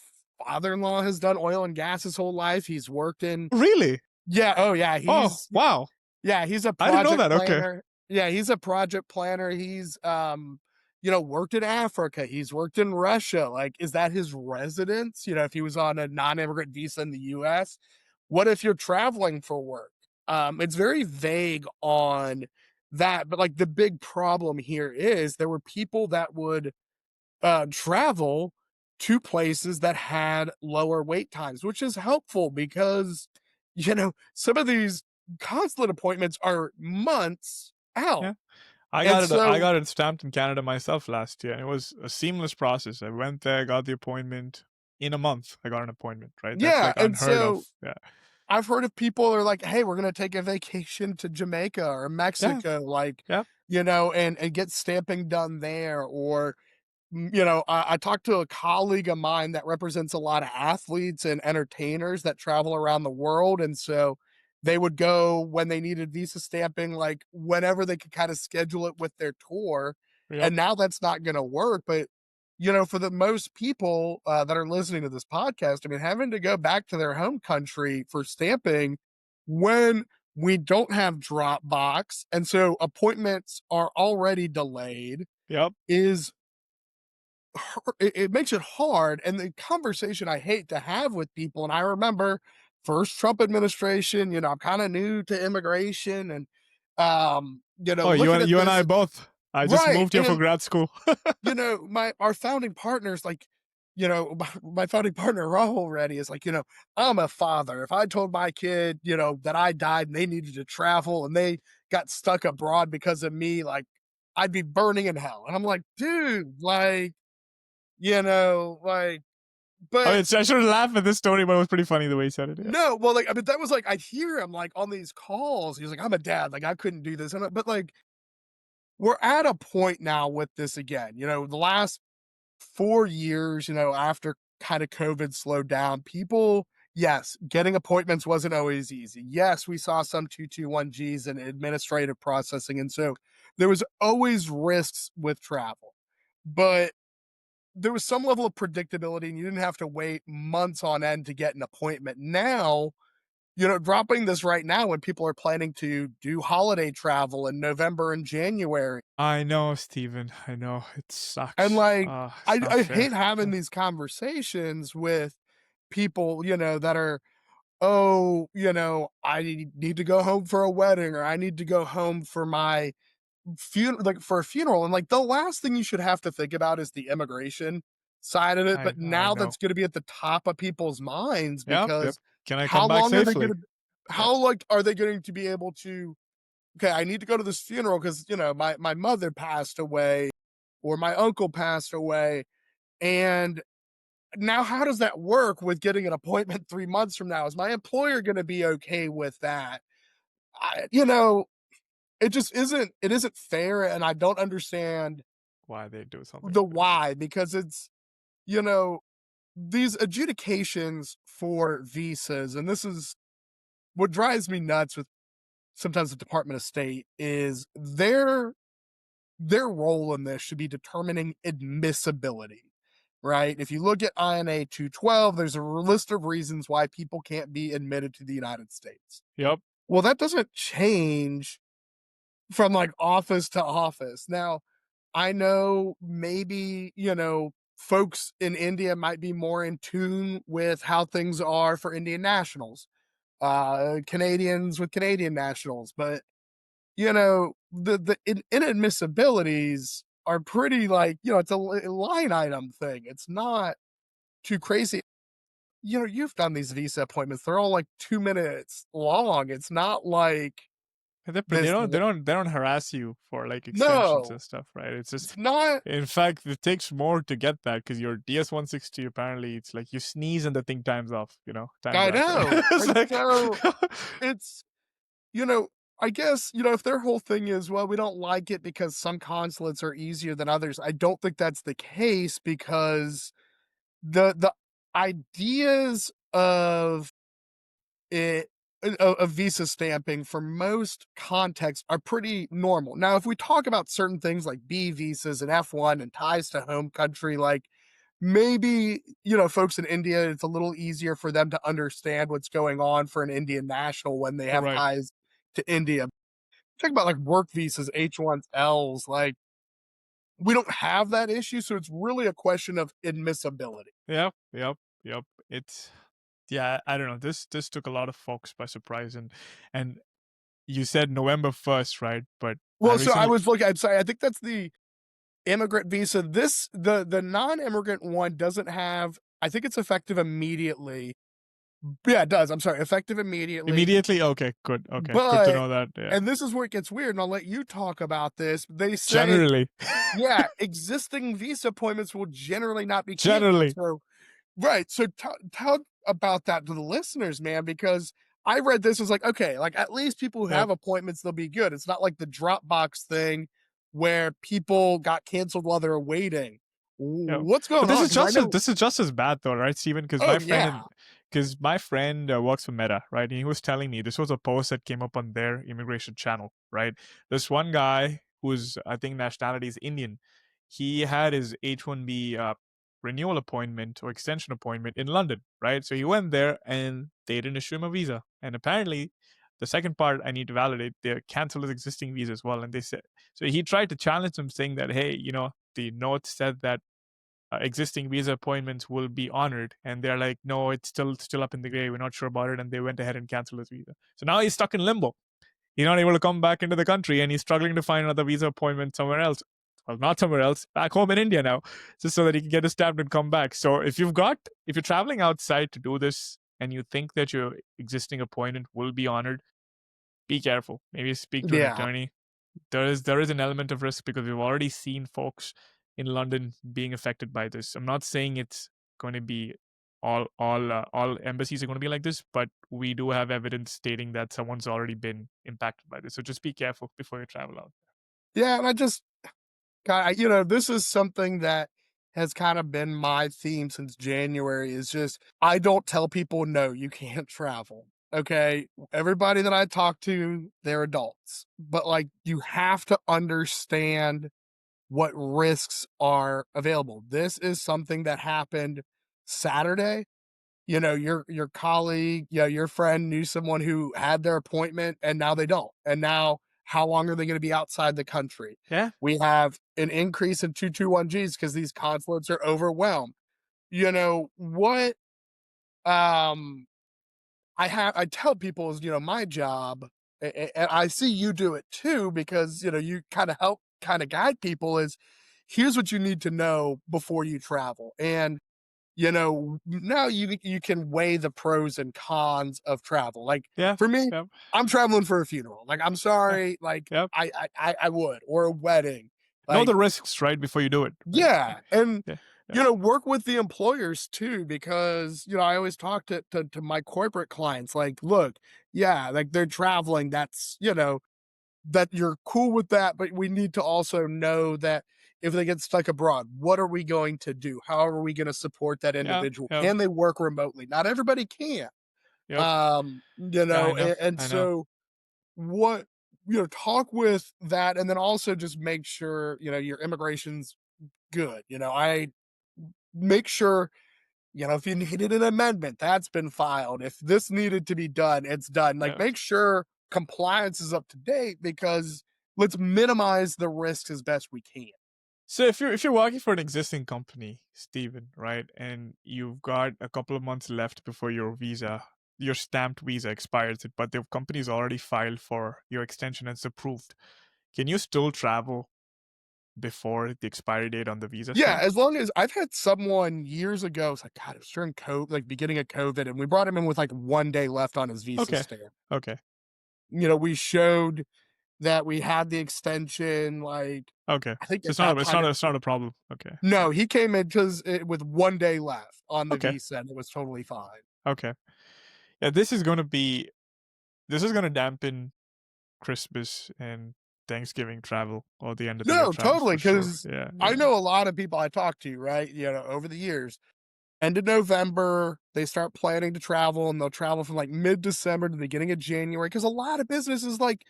father-in-law has done oil and gas his whole life. He's worked in, really? yeah, oh yeah, Oh wow. he's a I didn't know project that. Okay. planner. Yeah, he's a project planner. He's worked in Africa. He's worked in Russia. Like, is that his residence? If he was on a non-immigrant visa in the US, what if you're traveling for work? It's very vague on that. But like the big problem here is there were people that would travel to places that had lower wait times, which is helpful because, some of these consulate appointments are months out. Yeah. I And got it. I so, got it stamped in Canada myself last year, and it was a seamless process. I went there, got the appointment in a month. I got an appointment. Right, that's yeah. like And unheard so of. Yeah, I've heard of people are like, hey, we're going to take a vacation to Jamaica or yeah, Mexico, like, yeah. and get stamping done there. Or, I talked to a colleague of mine that represents a lot of athletes and entertainers that travel around the world. And so They would go when they needed visa stamping, like whenever they could kind of schedule it with their tour. Yep. And now that's not going to work. But, for the most people that are listening to this podcast, I mean, having to go back to their home country for stamping when we don't have Dropbox, and so appointments are already delayed, Yep. is it makes it hard. And the conversation I hate to have with people, and I remember first Trump administration, I'm kind of new to immigration, and Oh, looking at you and I this, both. I just right. moved here for And grad school. my our founding partners, like, my founding partner Rahul already is like, I'm a father. If I told my kid, that I died and they needed to travel and they got stuck abroad because of me, like, I'd be burning in hell. And I'm like, dude, like, like, I mean, but I shouldn't laugh at this story, but it was pretty funny the way he said it. Yeah. no, well, like, I mean, that was like, I'd hear him like on these calls. He's like, I'm a dad, like, I couldn't do this. But like, we're at a point now with this again. The last 4 years, after kind of COVID slowed down, people, yes, getting appointments wasn't always easy. Yes, we saw some 221Gs and administrative processing. And so there was always risks with travel. But there was some level of predictability and you didn't have to wait months on end to get an appointment. Now, dropping this right now when people are planning to do holiday travel in November and January. I know, Steven. I know. It And sucks. like, It's not I hate fair. having Yeah. these conversations with people, that are, oh, I need to go home for a wedding, or I need to go home for my like for a funeral. And like, the last thing you should have to think about is the immigration side of it. But I now know. that's going to be at the top of people's minds, Yep. Yep. because Can I how come back long are they going safely? to, Yep. how like are they going to be able to, okay, I need to go to this funeral because, my mother passed away or my uncle passed away. And now how does that work with getting an appointment 3 months from now? Is my employer going to be okay with that? I, it isn't fair. And I don't understand Why they do something the like this? why, because it's, you know, these adjudications for visas, and this is what drives me nuts with sometimes the Department of State, is their role in this should be determining admissibility, right? If you look at INA 212, there's a list of reasons why people can't be admitted to the United States. Yep. Well, that doesn't change from like office to office. Now, I know maybe, folks in India might be more in tune with how things are for Indian nationals, Canadians with Canadian nationals, but the inadmissibilities are pretty, like, it's a line item thing. It's not too crazy. You've done these visa appointments. They're all like 2 minutes long. It's not like But this. they don't harass you for like extensions No, and stuff, right? It's just, it's not. in fact, it takes more to get that because your DS-160 apparently it's like you sneeze and the thing times off, times I out, right? know. It's And like so it's, you know, I guess, if their whole thing is, well, we don't like it because some consulates are easier than others, I don't think that's the case, because the ideas of it of visa stamping for most contexts are pretty normal. Now, if we talk about certain things like B visas and F-1 and ties to home country, like maybe, folks in India, it's a little easier for them to understand what's going on for an Indian national when they have right. ties to India. Talk about like work visas, H1s, Ls, like we don't have that issue. So it's really a question of admissibility. Yep. Yep. Yep. It's yeah. I don't know. This took a lot of folks by surprise, and you said November 1st, right? But I Well, so I recently was looking, I'm sorry, I think that's the immigrant visa. The non-immigrant one doesn't have, I think it's effective immediately. Yeah, it does. I'm sorry, effective immediately. immediately. Okay. Good. Okay. Good to But, know that. Yeah. and this is where it gets weird, and I'll let you talk about this. They say, Generally. yeah, existing visa appointments will generally not be canceled. Generally. So, right. So talk about that to the listeners, man, because I read this as like, okay, like at least people who Yep. have appointments, they'll be good. It's not like the Dropbox thing where people got canceled while they were waiting. Yeah. What's But going on? Because I know, this is just as bad though, right, Steven? Because oh my friend yeah, in because my friend works for Meta, right? And he was telling me this was a post that came up on their immigration channel, right? This one guy who's, I think, nationality is Indian. He had his H-1B renewal appointment or extension appointment in London, right? So he went there and they didn't issue him a visa. And apparently, the second part I need to validate, they canceled his existing visa as well. And they said, so he tried to challenge them, saying that, hey, the note said that existing visa appointments will be honored, and they're like, no, it's still up in the gray, we're not sure about it, and they went ahead and canceled his visa. So now he's stuck in limbo. He's not able to come back into the country, and he's struggling to find another visa appointment somewhere else. Well, not somewhere else, back home in India now, just so that he can get his stamp and come back. So if you're traveling outside to do this and you think that your existing appointment will be honored, be careful. Maybe speak to an Yeah. attorney. There is an element of risk because we've already seen folks in London being affected by this. I'm not saying it's going to be all embassies are going to be like this, but we do have evidence stating that someone's already been impacted by this. So just be careful before you travel out. Yeah, and I just this is something that has kind of been my theme since January is just I don't tell people no, you can't travel. Okay. Everybody that I talk to, they're adults. But like you have to understand what risks are available. This is something that happened Saturday. Your colleague, your friend knew someone who had their appointment and now they don't. And now how long are they going to be outside the country? Yeah, We have an increase in 221Gs because these consulates are overwhelmed. What um I tell people is, my job, and I see you do it too, because you kind of help kind of guide people is here's what you need to know before you travel. And now you can weigh the pros and cons of travel. Like yeah, for me, yeah, I'm traveling for a funeral. Like I'm yeah, sorry, like yeah. I would, or a wedding. Know Like the risks right before you do it. Right? yeah, and Yeah, yeah, work with the employers too, because I always talk to my corporate clients. Like, look, yeah, like they're traveling. That's that you're cool with that, but we need to also know that if they get stuck abroad, what are we going to do? How are we going to support that yeah, individual? yeah. Can they work remotely? Not everybody can. Yep. Yeah, I know. And I know. so what talk with that, and then also just make sure your immigration's good. I make sure if you needed an amendment, that's been filed. If this needed to be done, it's done. Like, Yeah. make sure compliance is up to date because let's minimize the risks as best we can. So if you're working for an existing company, Steven, right, and you've got a couple of months left before your stamped visa expires, but the company's already filed for your extension and it's approved, can you still travel before the expiry date on the visa Yeah, stamp? as long as I've had someone years ago, it's like, God, it was during COVID, like beginning of COVID, and we brought him in with like 1 day left on his visa Okay. stamp. Okay. We showed that we had the extension, like, Okay. I think So at it's not that a, it's time not it a, it's not a problem. Okay. no, Okay. he came in because with 1 day left on the Okay. visa, and it was totally fine. Okay. Yeah, this is gonna dampen Christmas and Thanksgiving travel or the end of the year No, travels totally, for sure. because Yeah. I Yeah. know a lot of people I talk to, right, over the years. End of November, they start planning to travel, and they'll travel from, like, mid-December to the beginning of January. Because a lot of businesses, like,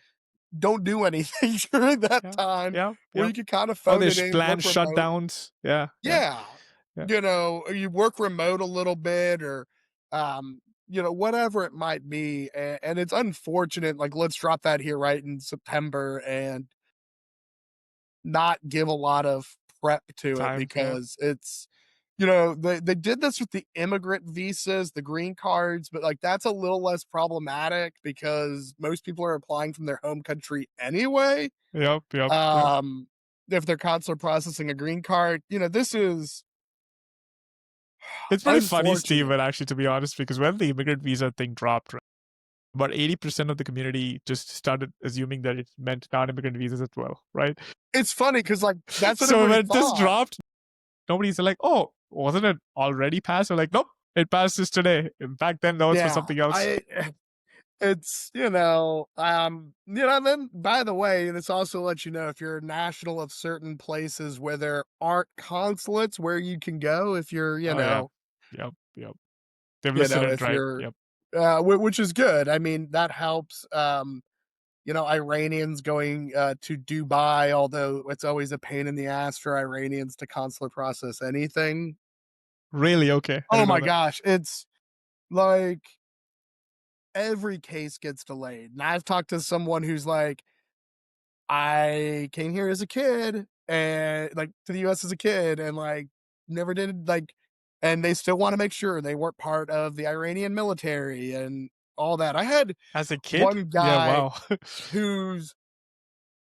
don't do anything during that Yeah. time Yeah. where Yeah. you can kinda Oh, phone it there's in, work planned remote. shutdowns. Yeah, yeah, Yeah. yeah, Or you work remote a little bit or, whatever it might be, and it's unfortunate, like, let's drop that here right in September and not give a lot of prep to it time, yeah, because it's they did this with the immigrant visas, the green cards, but like that's a little less problematic because most people are applying from their home country anyway. yep, yep, yep. Um, if they're consular processing a green card, this is It's pretty funny, unfortunate. Steven, actually, to be honest, because when the immigrant visa thing dropped, right, about 80% of the community just started assuming that it meant non-immigrant visas as well, right? It's funny because like that's what So everybody when this thought. dropped, nobody's like, oh, wasn't it already passed? Or like, nope, it passed this today. Back then, that was for Yeah, something else. I it's then by the way, this also lets you know if you're a national of certain places where there aren't consulates where you can go if you're, Oh, yeah. Yep, yep. They've you listed know, it if right. you're Yep. which is good. I mean, that helps, Iranians going, to Dubai, although it's always a pain in the ass for Iranians to consular process anything. Really? Okay. I Oh didn't know my that. gosh, it's like every case gets delayed, and I've talked to someone who's like, "I came here as a kid and, like, to the US as a kid and, like, never did, like," and they still wanna make sure they weren't part of the Iranian military and all that. I had As a kid? one Yeah, guy wow. whose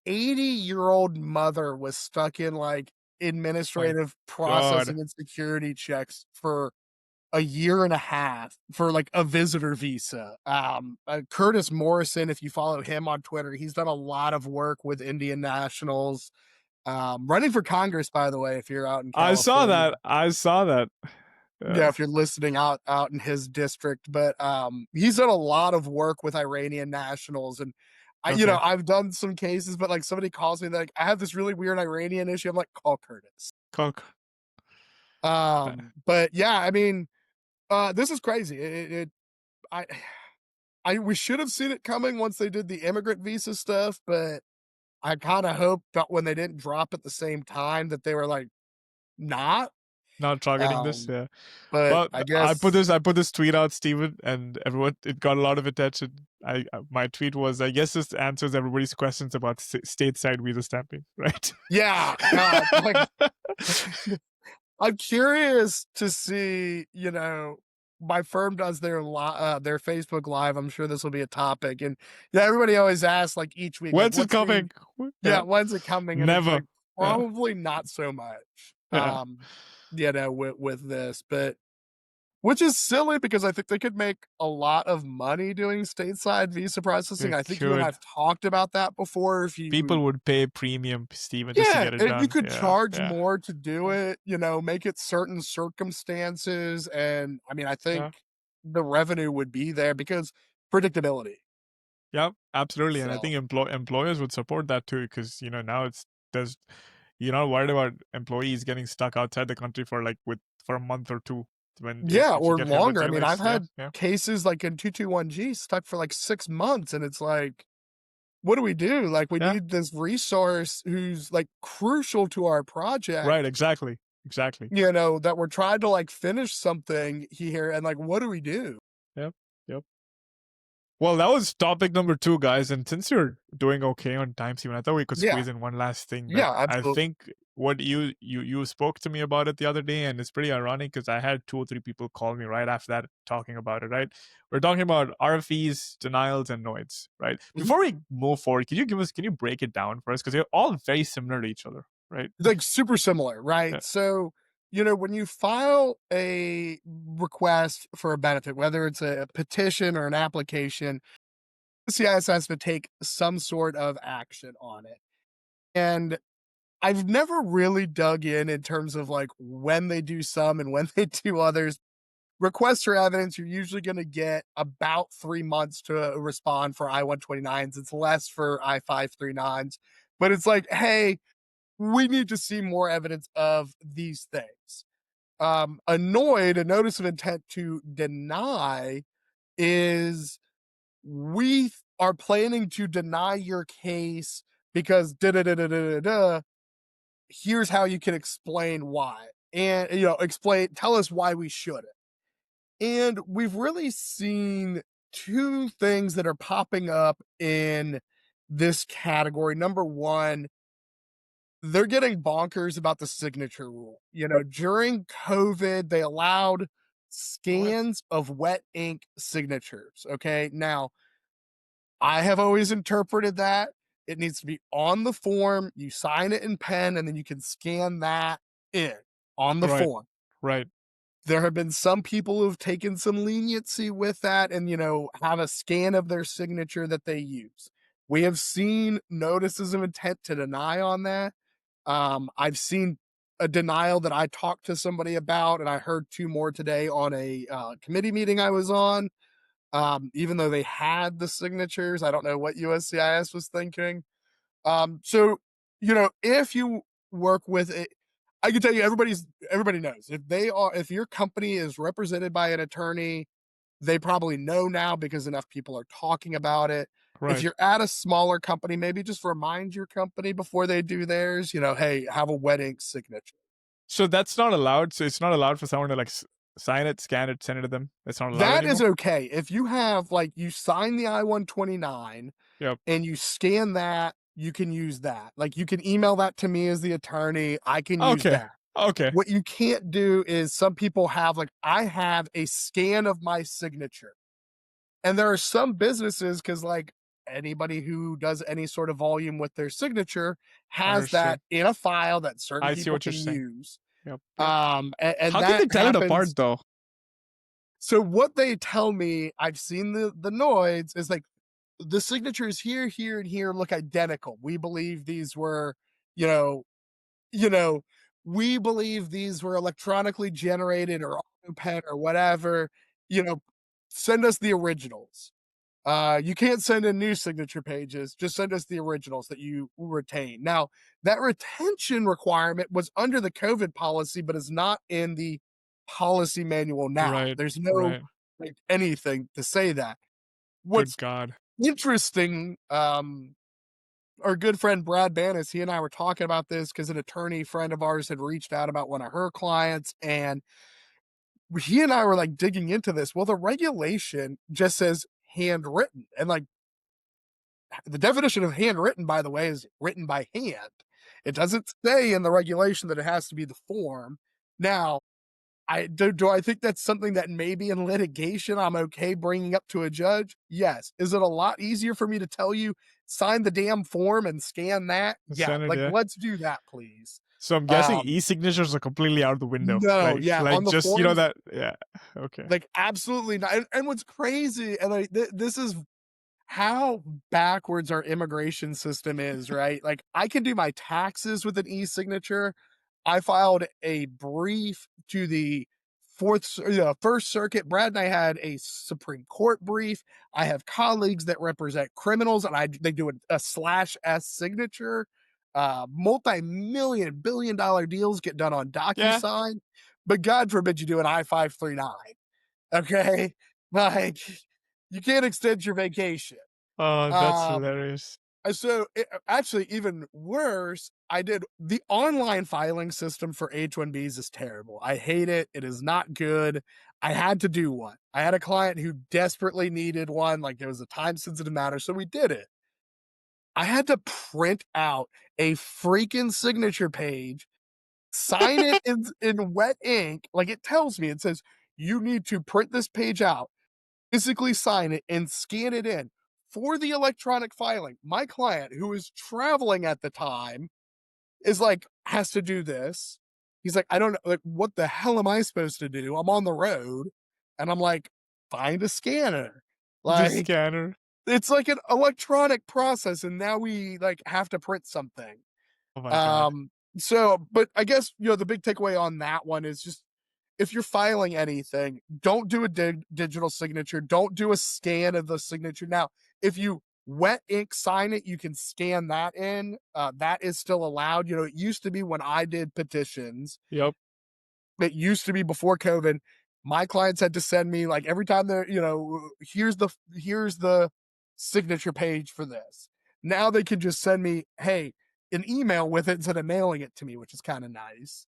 80-year-old mother was stuck in, like, My administrative god. processing and security checks for a year and a half for, like, a visitor visa. Curtis Morrison, if you follow him on Twitter, he's done a lot of work with Indian nationals, running for Congress, by the way, if you're out in I saw California. that. I saw that. Yeah, Yeah. if you're listening out in his district, but, he's done a lot of work with Iranian nationals, and Okay. I've done some cases, but, like, somebody calls me, like, "I have this really weird Iranian issue." I'm like, "Call Curtis." Cock. But yeah, I mean, this is crazy. I I we should have seen it coming once they did the immigrant visa stuff, but I kinda hoped that when they didn't drop at the same time that they were, like, not, Not targeting this. um, Yeah. but Well, I guess I put this tweet out, Steven, and everyone it got a lot of attention. My tweet was, I guess this answers everybody's questions about stateside visa stamping, right? yeah, like I'm curious to see, my firm does their Facebook Live. I'm sure this will be a topic, and yeah, everybody always asks like each week, like, When's it "What's the coming? yeah, Yeah. when's it coming?" And it's Never. like Yeah. probably not so much, Yeah. with this, but which is silly because I think they could make a lot of money doing stateside visa processing. They I think you and could. I've talked about that before. If you People would pay premium, Steven, just to Yeah, get it if you done. could Yeah. charge Yeah. more to do it, make it certain circumstances, and I mean, I think Yeah. the revenue would be there because predictability. Yeah, absolutely. And I So, think employers would support that too, because now there's you're not worried about employees getting stuck outside the country for for a month or two when yeah, if you or get hit with longer. I mean, I've jailers. Yeah, had yeah, cases like in 221G stuck for like 6 months, and it's like, what do we do? Like, we yeah. need this resource who's, like, crucial to our Right, project, exactly. Exactly. that we're trying to, like, finish something here, and, like, what do we do? Yep. Yep. Well, that was topic number two, guys. And since you're doing okay on time, Steven, I thought we could Yeah. squeeze in one last thing that Yeah, I absolutely. think what you spoke to me about it the other day, and it's pretty ironic because I had two or three people call me right after that talking about it. Right, we're talking about RFEs, denials, and NOIDs. Right. Mhm. Before we move forward, can you break it down for us because they're all very similar to each other, right? Like, super similar, Yeah. right? So, when you file a request for a benefit, whether it's a petition or an application, the CIS has to take some sort of action on it. And I've never really dug in terms of, like, when they do some and when they do others. Requests for evidence, you're usually gonna get about 3 months to respond for I-129s. It's less for I-539s, but it's like, "Hey, we need to see more evidence of these things." A notice of intent to deny, is we are planning to deny your case because da da da da da da da. Here's how you can explain why. And tell us why we shouldn't. And we've really seen two things that are popping up in this category. Number one, they're getting bonkers about the signature rule. During COVID, they allowed What? scans of wet ink signatures. Okay. Now, I have always interpreted that it needs to be on the form. You sign it in pen, and then you can scan that in on the Right. form. Right. There have been some people who've taken some leniency with that and, have a scan of their signature that they use. We have seen notices of intent to deny on that. I've seen a denial that I talked to somebody about, and I heard two more today on a committee meeting I was on. Even though they had the signatures, I don't know what USCIS was thinking. So, if you work with it, I can tell you everybody knows. If your company is represented by an attorney, they probably know now because enough people are talking about it. If Right. you're at a smaller company, maybe just remind your company before they do theirs, hey, have a wet ink signature. So that's not allowed. So it's not allowed for someone to like sign it, scan it, send it to them. That's not allowed That is anymore. okay. If you have like you sign the I-129 Yep. and you scan that, you can use that. Like you can email that to me as the attorney. I can use Okay. that. Okay. What you can't do is some people have like I have a scan of my signature. And there are some businesses because like anybody who does any sort of volume with their signature has that Understood. in a file that certain I see people what you're can saying. use. Yep. Yep. And How can that they tell it happens. apart though? So what they tell me, I've seen the NOIDs is like the signatures here, here, and here look identical. We believe these were, you know, you know, we believe these were electronically generated or pen or whatever. You know, send us the originals. You can't send in new signature pages. Just send us the originals that you retain. Now, that retention requirement was under the COVID policy, but is not in the policy manual now. Right. There's no Right. like anything to say that. Good What's God. interesting, our good friend Brad Bannis, he and I were talking about this because an attorney friend of ours had reached out about one of her clients, and he and I were like digging into this. Well, the regulation just says handwritten, and like the definition of handwritten, by the way, is written by hand. It doesn't say in the regulation that it has to be the form. Now, do I think that's something that maybe in litigation I'm okay bringing up to a judge? Yes. Is it a lot easier for me to tell you sign the damn form and scan that? Yeah. Send it. Like Yeah. let's do that, please. So I'm guessing Um, e-signatures are completely out the window. no, yeah, Like on the just forms, that. Yeah. Okay. like absolutely not. And what's crazy, and like this is how backwards our immigration system is, right? Like I can do my taxes with an e-signature. I filed a brief to the First Circuit. Brad and I had a Supreme Court brief. I have colleagues that represent criminals, and they do a /S signature. Multi-million billion-dollar deals get done on Yeah. DocuSign, but God forbid you do an I-539. Okay, like you can't extend your vacation. Oh, that's Um, hilarious. so actually, even worse, I did the online filing system for H-1Bs is terrible. I hate it. It is not good. I had to do one. I had a client who desperately needed one. Like it was a time sensitive matter. So we did it. I had to print out a freaking signature page, sign it in wet ink. Like it tells me, it says, you need to print this page out, physically sign it, and scan it in for the electronic filing. My client, who is traveling at the time, is like, has to do this. He's like, I don't know, like, what the hell am I supposed to do? I'm on the road. And I'm like, find a scanner. The Like, scanner. it's like an electronic process. And now we like have to print something. Oh my God. Um, but I guess, the big takeaway on that one is just if you're filing anything, don't do a digital signature. Don't do a scan of the signature. Now, if you wet ink sign it, you can scan that in. That is still allowed. It used to be when I did petitions, Yep. it used to be before COVID. My clients had to send me like every time they're, here's the signature page for this. Now they can just send me, hey, an email with it instead of mailing it to me, which is kind of nice.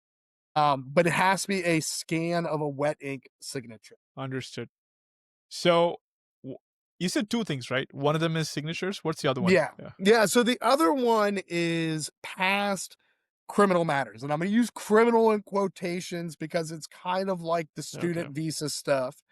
But it has to be a scan of a wet ink signature. Understood. So you said two things, right? One of them is signatures. What's the other one? Yeah. Yeah. Yeah. So the other one is past criminal matters. And I'm going to use criminal in quotations because it's kind of like the Okay. student visa stuff.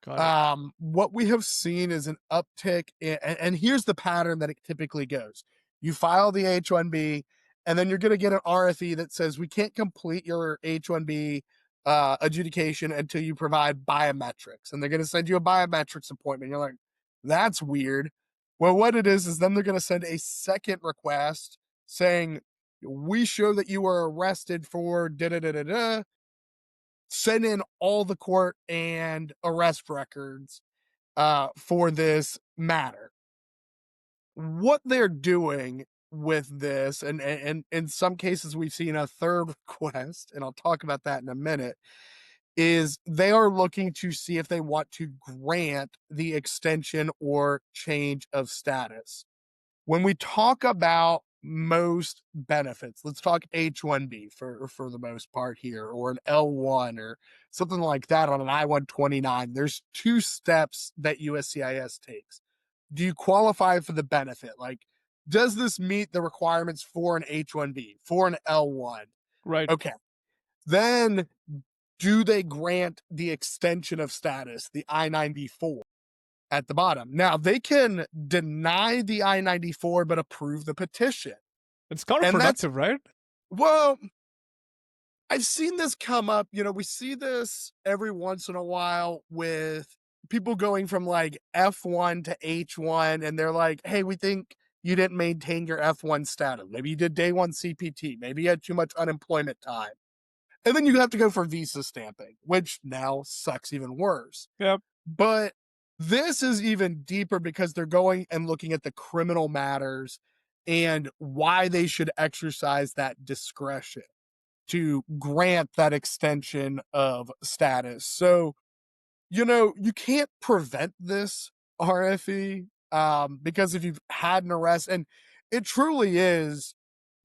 Got it. What we have seen is an uptick and here's the pattern that it typically goes. You file the H-1B, and then you're going to get an RFE that says we can't complete your H-1B adjudication until you provide biometrics, and they're going to send you a biometrics appointment. You're like, that's weird. Well, what it is then they're going to send a second request saying we show that you were arrested for da da da da da, send in all the court and arrest records for this matter. What they're doing with this, and in some cases we've seen a third request, and I'll talk about that in a minute, is they are looking to see if they want to grant the extension or change of status. When we talk about most benefits, let's talk H-1B for the most part here, or an L-1 or something like that on an I-129. There's two steps that USCIS takes. Do you qualify for the benefit? Like, does this meet the requirements for an H-1B, for an L-1? Right. Okay. Then do they grant the extension of status, the I-94? At the bottom. Now, they can deny the I-94 but approve the petition. It's And that's, counterproductive, right? well, I've seen this come up. We see this every once in a while with people going from like F-1 to H-1, and they're like, hey, we think you didn't maintain your F-1 status. Maybe you did day one CPT. Maybe you had too much unemployment time. And then you have to go for visa stamping, which now sucks even worse. Yep. But this is even deeper because they're going and looking at the criminal matters and why they should exercise that discretion to grant that extension of status. So, you can't prevent this RFE, because if you've had an arrest, and it truly is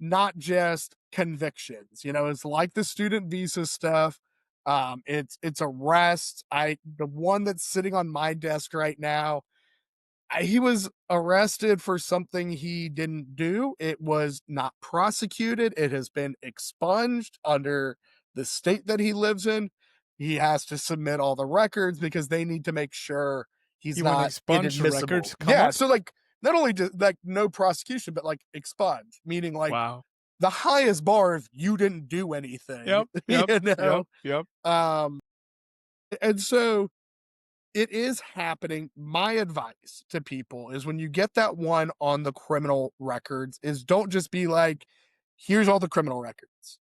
not just convictions, it's like the student visa stuff. It's arrests. The one that's sitting on my desk right now, he was arrested for something he didn't do. It was not prosecuted. It has been expunged under the state that he lives in. He has to submit all the records because they need to make sure he's Even not expunged inadmissible. records come Yeah, up. so like not only like no prosecution, but like expunged, meaning like Wow. the highest bar if you didn't do anything, Yep. Yep. Yep. know. Yep. Um, and so it is happening. My advice to people is when you get that one on the criminal records is don't just be like, here's all the criminal records.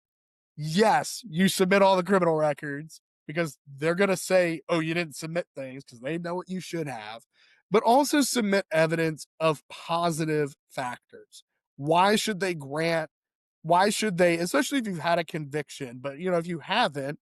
Yes, you submit all the criminal records because they're going to say, oh, you didn't submit things because they know what you should have, but also submit evidence of positive factors. Why should they grant? Why should they, especially if you've had a conviction, but if you haven't,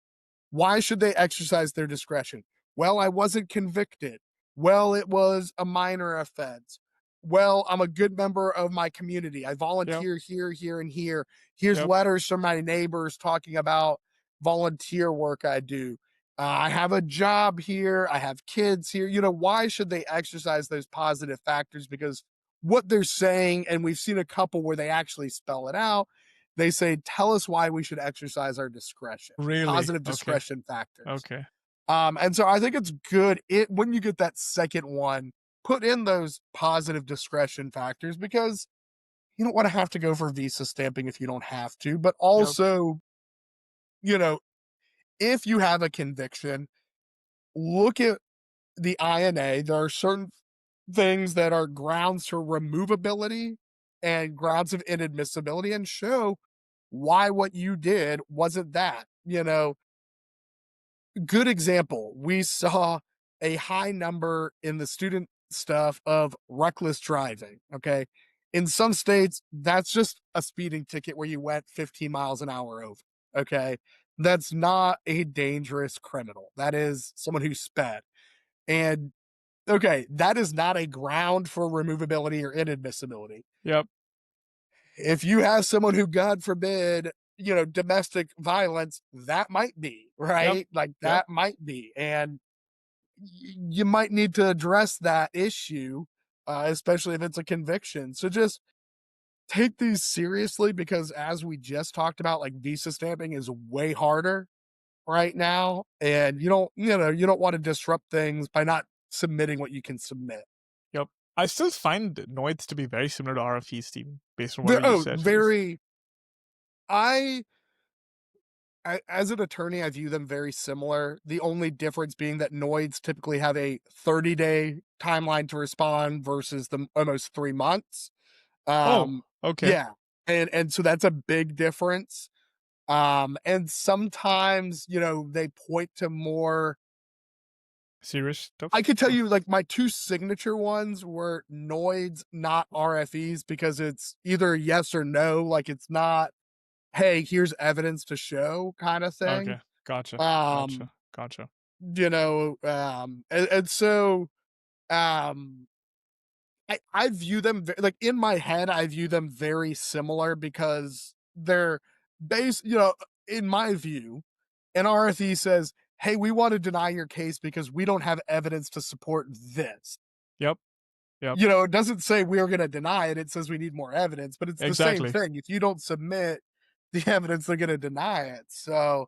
why should they exercise their discretion? Well, I wasn't convicted. Well, it was a minor offense. Well, I'm a good member of my community. I Yep. volunteer here, here, and here. Here's Yep. letters from my neighbors talking about volunteer work I do. I have a job here. I have kids here. Why should they exercise those positive factors? Because what they're saying, and we've seen a couple where they actually spell it out, they say, tell us why we should exercise our discretion, Really? positive Okay. discretion factors. Okay. And so I think it's good when you get that second one, put in those positive discretion factors because you don't want to have to go for visa stamping if you don't have to. But Yep. also, you know, if you have a conviction, look at the INA. There are certain things that are grounds for removability and grounds of inadmissibility and show why what you did wasn't that. Good example. We saw a high number in the student stuff of reckless driving. Okay. In some states, that's just a speeding ticket where you went 15 miles an hour over. Okay. That's not a dangerous criminal. That is someone who sped. And okay, that is not a ground for removability or inadmissibility. Yep. If you have someone who, God forbid, domestic violence, that might be, Yep. right? Like Yep. that might be. And you might need to address that issue, especially if it's a conviction. So just take these seriously because as we just talked about, like visa stamping is way harder right now. And you don't want to disrupt things by not submitting what you can submit. Yep. I still find NOIDs to be very similar to RFE, Steven, based on whatever you Oh, said, at least. very. I as an attorney, I view them very similar. The only difference being that NOIDs typically have a 30-day timeline to respond versus the almost 3 months. Oh, Um, okay. yeah, and so that's a big difference. And sometimes they point to more Serious I stuff? could tell you, like, my 2 signature ones were NOIDs, not RFEs, because it's either yes or no, like, it's not, "Hey, here's evidence to show," kinda thing. Okay. Gotcha. Um, Gotcha. Gotcha. and so, um, I view them like, in my head, I view them very similar because they're in my view, an RFE says, "Hey, we wanna deny your case because we don't have evidence to support this." Yep. Yep. It doesn't say we're gonna deny it, it says we need more evidence, but it's the same Exactly. thing. If you don't submit the evidence, they're gonna deny it. So,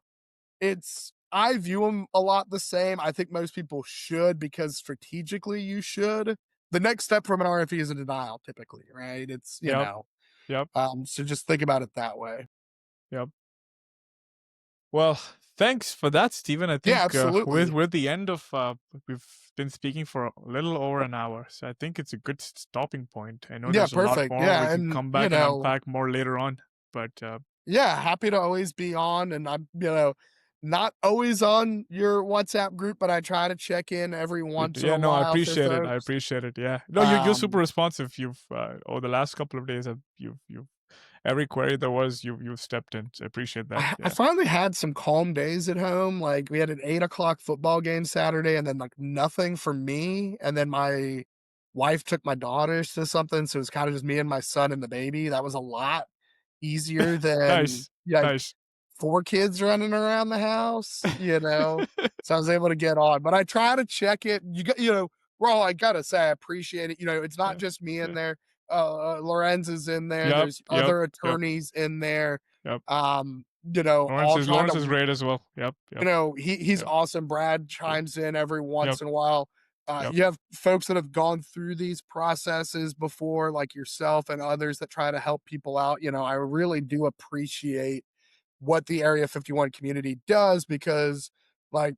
I view them a lot the same. I think most people should because strategically you should. The next step from an RFE is a denial typically, right? Yep. Yep. So just think about it that way. Yep. Well, thanks for that, Stephen. I Yeah, think absolutely. we're at the end of we've been speaking for a little over an hour, so I think it's a good stopping point. I know Yeah, there's a lot perfect. more we Yeah, can and, come back and unpack more later on, but yeah, happy to always be on, and I'm, not always on your WhatsApp group, but I try to check in every once in yeah, a no, I while for appreciate it. I folks. appreciate it. Yeah, no, you're super Um, responsive. You've over the last couple of days, you've every query there was, you've stepped in. So I appreciate that. I Yeah. finally had some calm days at home. Like we had an 8 o'clock football game Saturday, and then like nothing for me. And then my wife took my daughters to something, so it's kind of just me and my son and the baby. That was a lot easier than Nice. like Nice. 4 kids running around the house. So I was able to get on. But I try to check it. Well, I gotta say I appreciate it. It's not Yeah. just me in Yeah. there. Lorenz is in there. Yep. There's Yep. other Yep. attorneys in there, Yep. all trying Lawrence is to, great as well. Yep. Yep. he's Yep. awesome. Brad Yep. chimes in every Yep. once in a while. Yep. You have folks that have gone through these processes before, like yourself and others that try to help people out. I really do appreciate what the Area 51 community does because, like,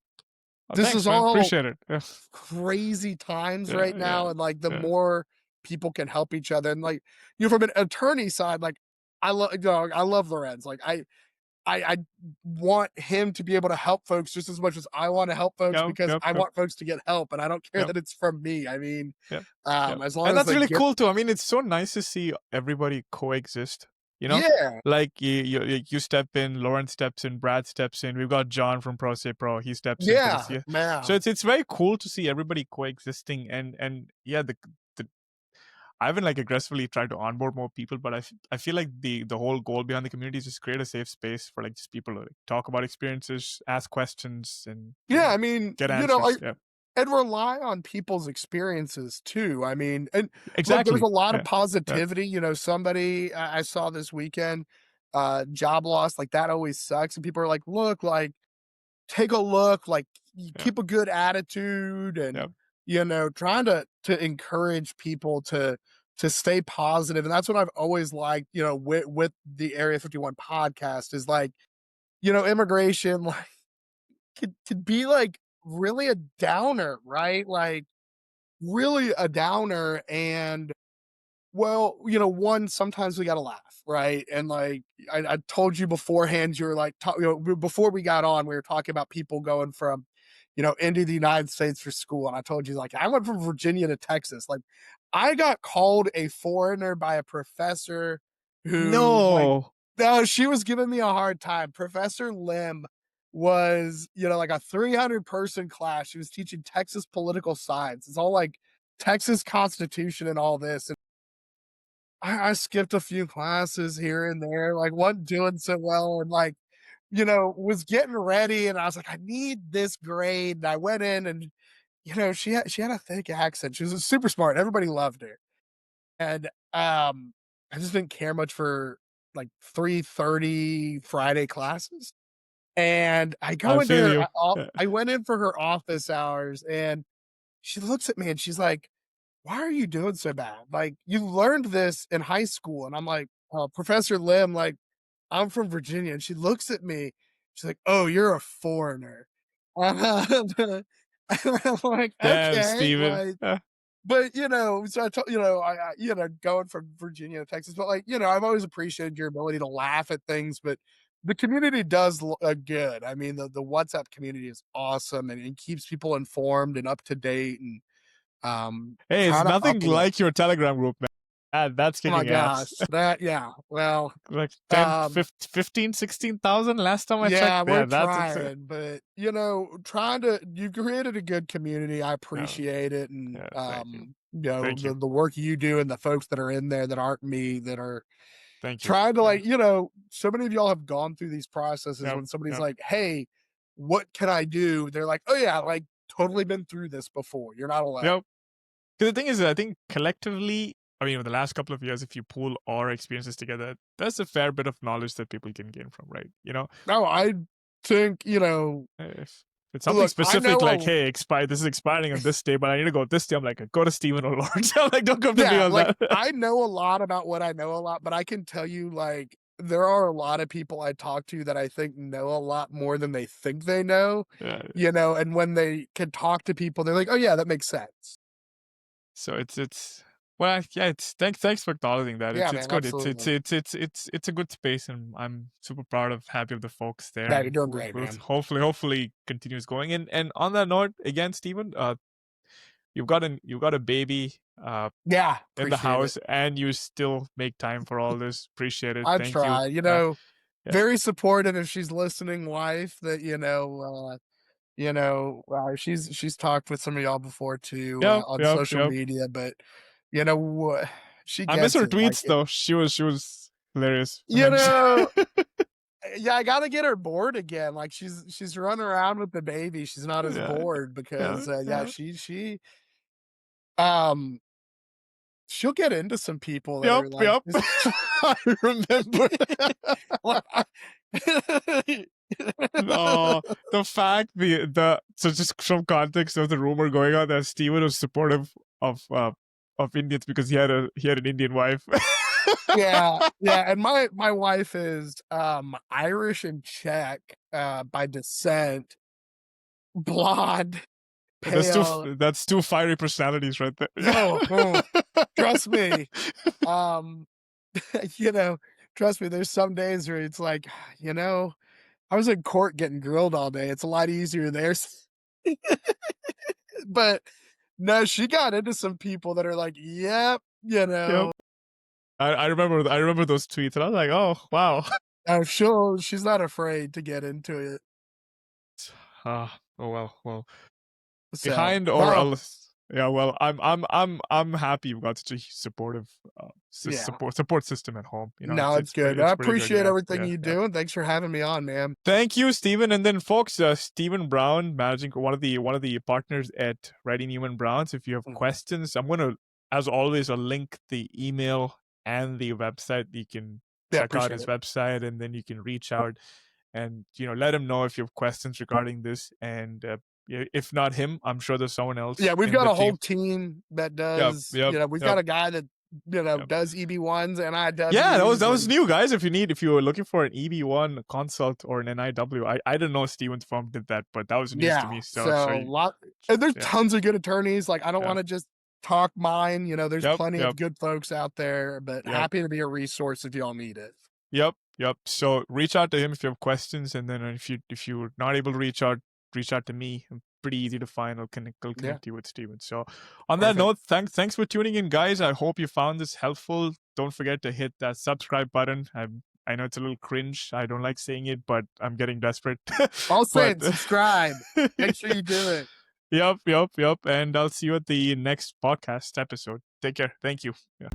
Oh, this is thanks, man. all Appreciate it. Yeah. crazy times Yeah. right Yeah. now. And, like, the Yeah. more people can help each other, and, like, from an attorney side, like, I love Lorenz. Like, I want him to be able to help folks just as much as I want to help folks Yep. because Yep. I Yep. want folks to get help, and I don't care Yep. that it's from me. I mean, Yep. Yep. as long And as that's they really get, cool too. I mean, it's so nice to see everybody coexist. You know, yeah, like you step in, Lawrence steps in, Brad steps in. We've got John from Pro Se Pro. He steps in for this yeah, year. So man. it's very cool to see everybody coexisting and yeah, the I haven't like aggressively tried to onboard more people, but I feel like the whole goal behind the community is just create a safe space for like just people to like, talk about experiences, ask questions, and Yeah, I mean, get answers. Yeah, and rely on people's experiences too. I mean, and look, there's a exactly. lot of Yeah, yeah, positivity. Somebody I saw this weekend, job loss, like that always sucks. And people are like, look, like, take a look, like, you yeah, keep a good attitude and, yeah. trying to encourage people to stay positive. And that's what I've always liked, with the Area 51 podcast is like, immigration, like, could be like really a downer, right? Like really a downer. And well, one, sometimes we gotta laugh, right? And like I told you beforehand, you're like, before we got on, we were talking about people going from, into the United States for school. And I told you, like, I went from Virginia to Texas. Like, I got called a foreigner by a professor who, like, No, no, she was giving me a hard time. Professor Lim was, like a 300-person class. She was teaching Texas political science. It's all like Texas Constitution and all this. I skipped a few classes here and there, like, wasn't doing so well and, like, was getting ready, and I was like, "I need this grade," and I went in and, she had a thick accent. She was super smart, everybody loved her, and, I just didn't care much for, like, 3:30 Friday classes, and I go I into feel her you. Yeah. I went in for her office hours, and she looks at me and she's like, "Why are you doing so bad? Like, you learned this in high school." And I'm like, Professor Lim, like, I'm from Virginia." And she looks at me. She's like, "Oh, you're a foreigner." And I'm like, Damn, okay, Steven. like, but so I told, going from Virginia to Texas, but like, I've always appreciated your ability to laugh at things, but the community does good. I mean, the WhatsApp community is awesome, and it keeps people informed and up to date, and Hey, it's trying to nothing uplift. like your Telegram group, man. That's Oh my kicking ass. gosh, that yeah. Well, Like 10, um, 15, 16,000 last time I checked. yeah, Yeah, we're that's insane. trying, but trying to you created a good community. I Yeah, appreciate it, and yeah, thank you. Thank you. the work you do and the folks that are in there that aren't me that are Thank you. trying to Yeah. so many of y'all have gone through these processes Yep. when somebody's Yep. like, "Hey, what can I do?" They're like, "Oh yeah, like totally been through this before. You're not alone." Yep. Because the thing is, I think collectively, I mean, in the last couple of years, if you pool our experiences together, there's a fair bit of knowledge that people can gain from, right? No, I think, If it's something look, I specific like, know hey, this is expiring on this day, but I need to go this day. I'm like, go to Steven or Lord. I'm like, don't come to me yeah, on like that. I know a lot about what I know a lot, but I can tell you like there are a lot of people I talk to that I think know a lot more than they think they know, Yeah. and when they can talk to people, they're like, "Oh yeah, that makes sense." So it's well, yeah. It's thanks for acknowledging that. Yeah, It's man, good. It's absolutely. it's a good space, and I'm super proud of happy of the folks there, Yeah, you're and doing we'll, great, we'll man. hopefully continues going. And on that note, again, Stephen, you've got a baby Yeah, in the appreciate it. house, and you still make time for all this. Appreciate it. I Thank you. try, Yeah. very supportive if she's listening, wife that, she's talked with some of y'all before too, Yep. on Yep. social Yep. media, but you know what? She I miss gets her it. Like, tweets though. She was hilarious. you Sometimes. know, yeah, I gotta get her bored again. Like she's running around with the baby. She's not as Yeah. bored Yeah. because yeah, Yeah. she um she'll get into some people that Yep. are like Yep. just I remember. like, No, the fact the so just from context of the rumor going on that Steven was supportive of uh, of Indians because he had an Indian wife. yeah, yeah, and my wife is Irish and Czech by descent, blonde, pale. That's two fiery personalities right there. Yo, oh, Yeah. trust me. Um, you know, trust me, there's some days where it's like, you know, I was in court getting grilled all day. It's a lot easier there. But no, she got into some people that are like, yep, Yep. I remember those tweets and I was like, oh wow. she's not afraid to get into it. Oh well. So, Behind or well, else, yeah. Well, I'm happy you've got such a supportive yeah. support system at home. No, it's good. I It's pretty good. appreciate Yeah. everything Yeah. you Yeah. do, and thanks for having me on, man. Thank you, Stephen. And then, folks, Stephen Brown, managing one of the partners at Ready Newman Browns. If you have Mhm. questions, I'm gonna, as always, I'll link the email and the website. You can Yeah, check out appreciate his it. website, and then you can reach out and let him know if you have questions regarding this. And if not him, I'm sure there's someone else Yeah, we've in got the a whole team. team that Yep. does, Yep. we've Yep. got a guy that, Yep. does EB1s and I does Yeah, EBs that was and new, guys. If you were looking for an EB1 consult or an NIW, I didn't know Steven's firm did that, but that was news to yeah, me. So so and there's yeah, tons of good attorneys. Like, I don't yeah, wanna just talk mine, there's yep, plenty yep, of good folks out there, but yep, happy to be a resource if y'all need it. yep. So reach out to him if you have questions, and then if you're not able to reach out to me. I'm pretty easy to find. I'll Yeah, connect you with Steven. So on that perfect. note, thanks for tuning in, guys. I hope you found this helpful. Don't forget to hit that subscribe button. I know it's a little cringe. I don't like saying it, but I'm getting desperate. All But said, subscribe. Make sure you do it. Yep. And I'll see you at the next podcast episode. Take care. Thank you. Yeah.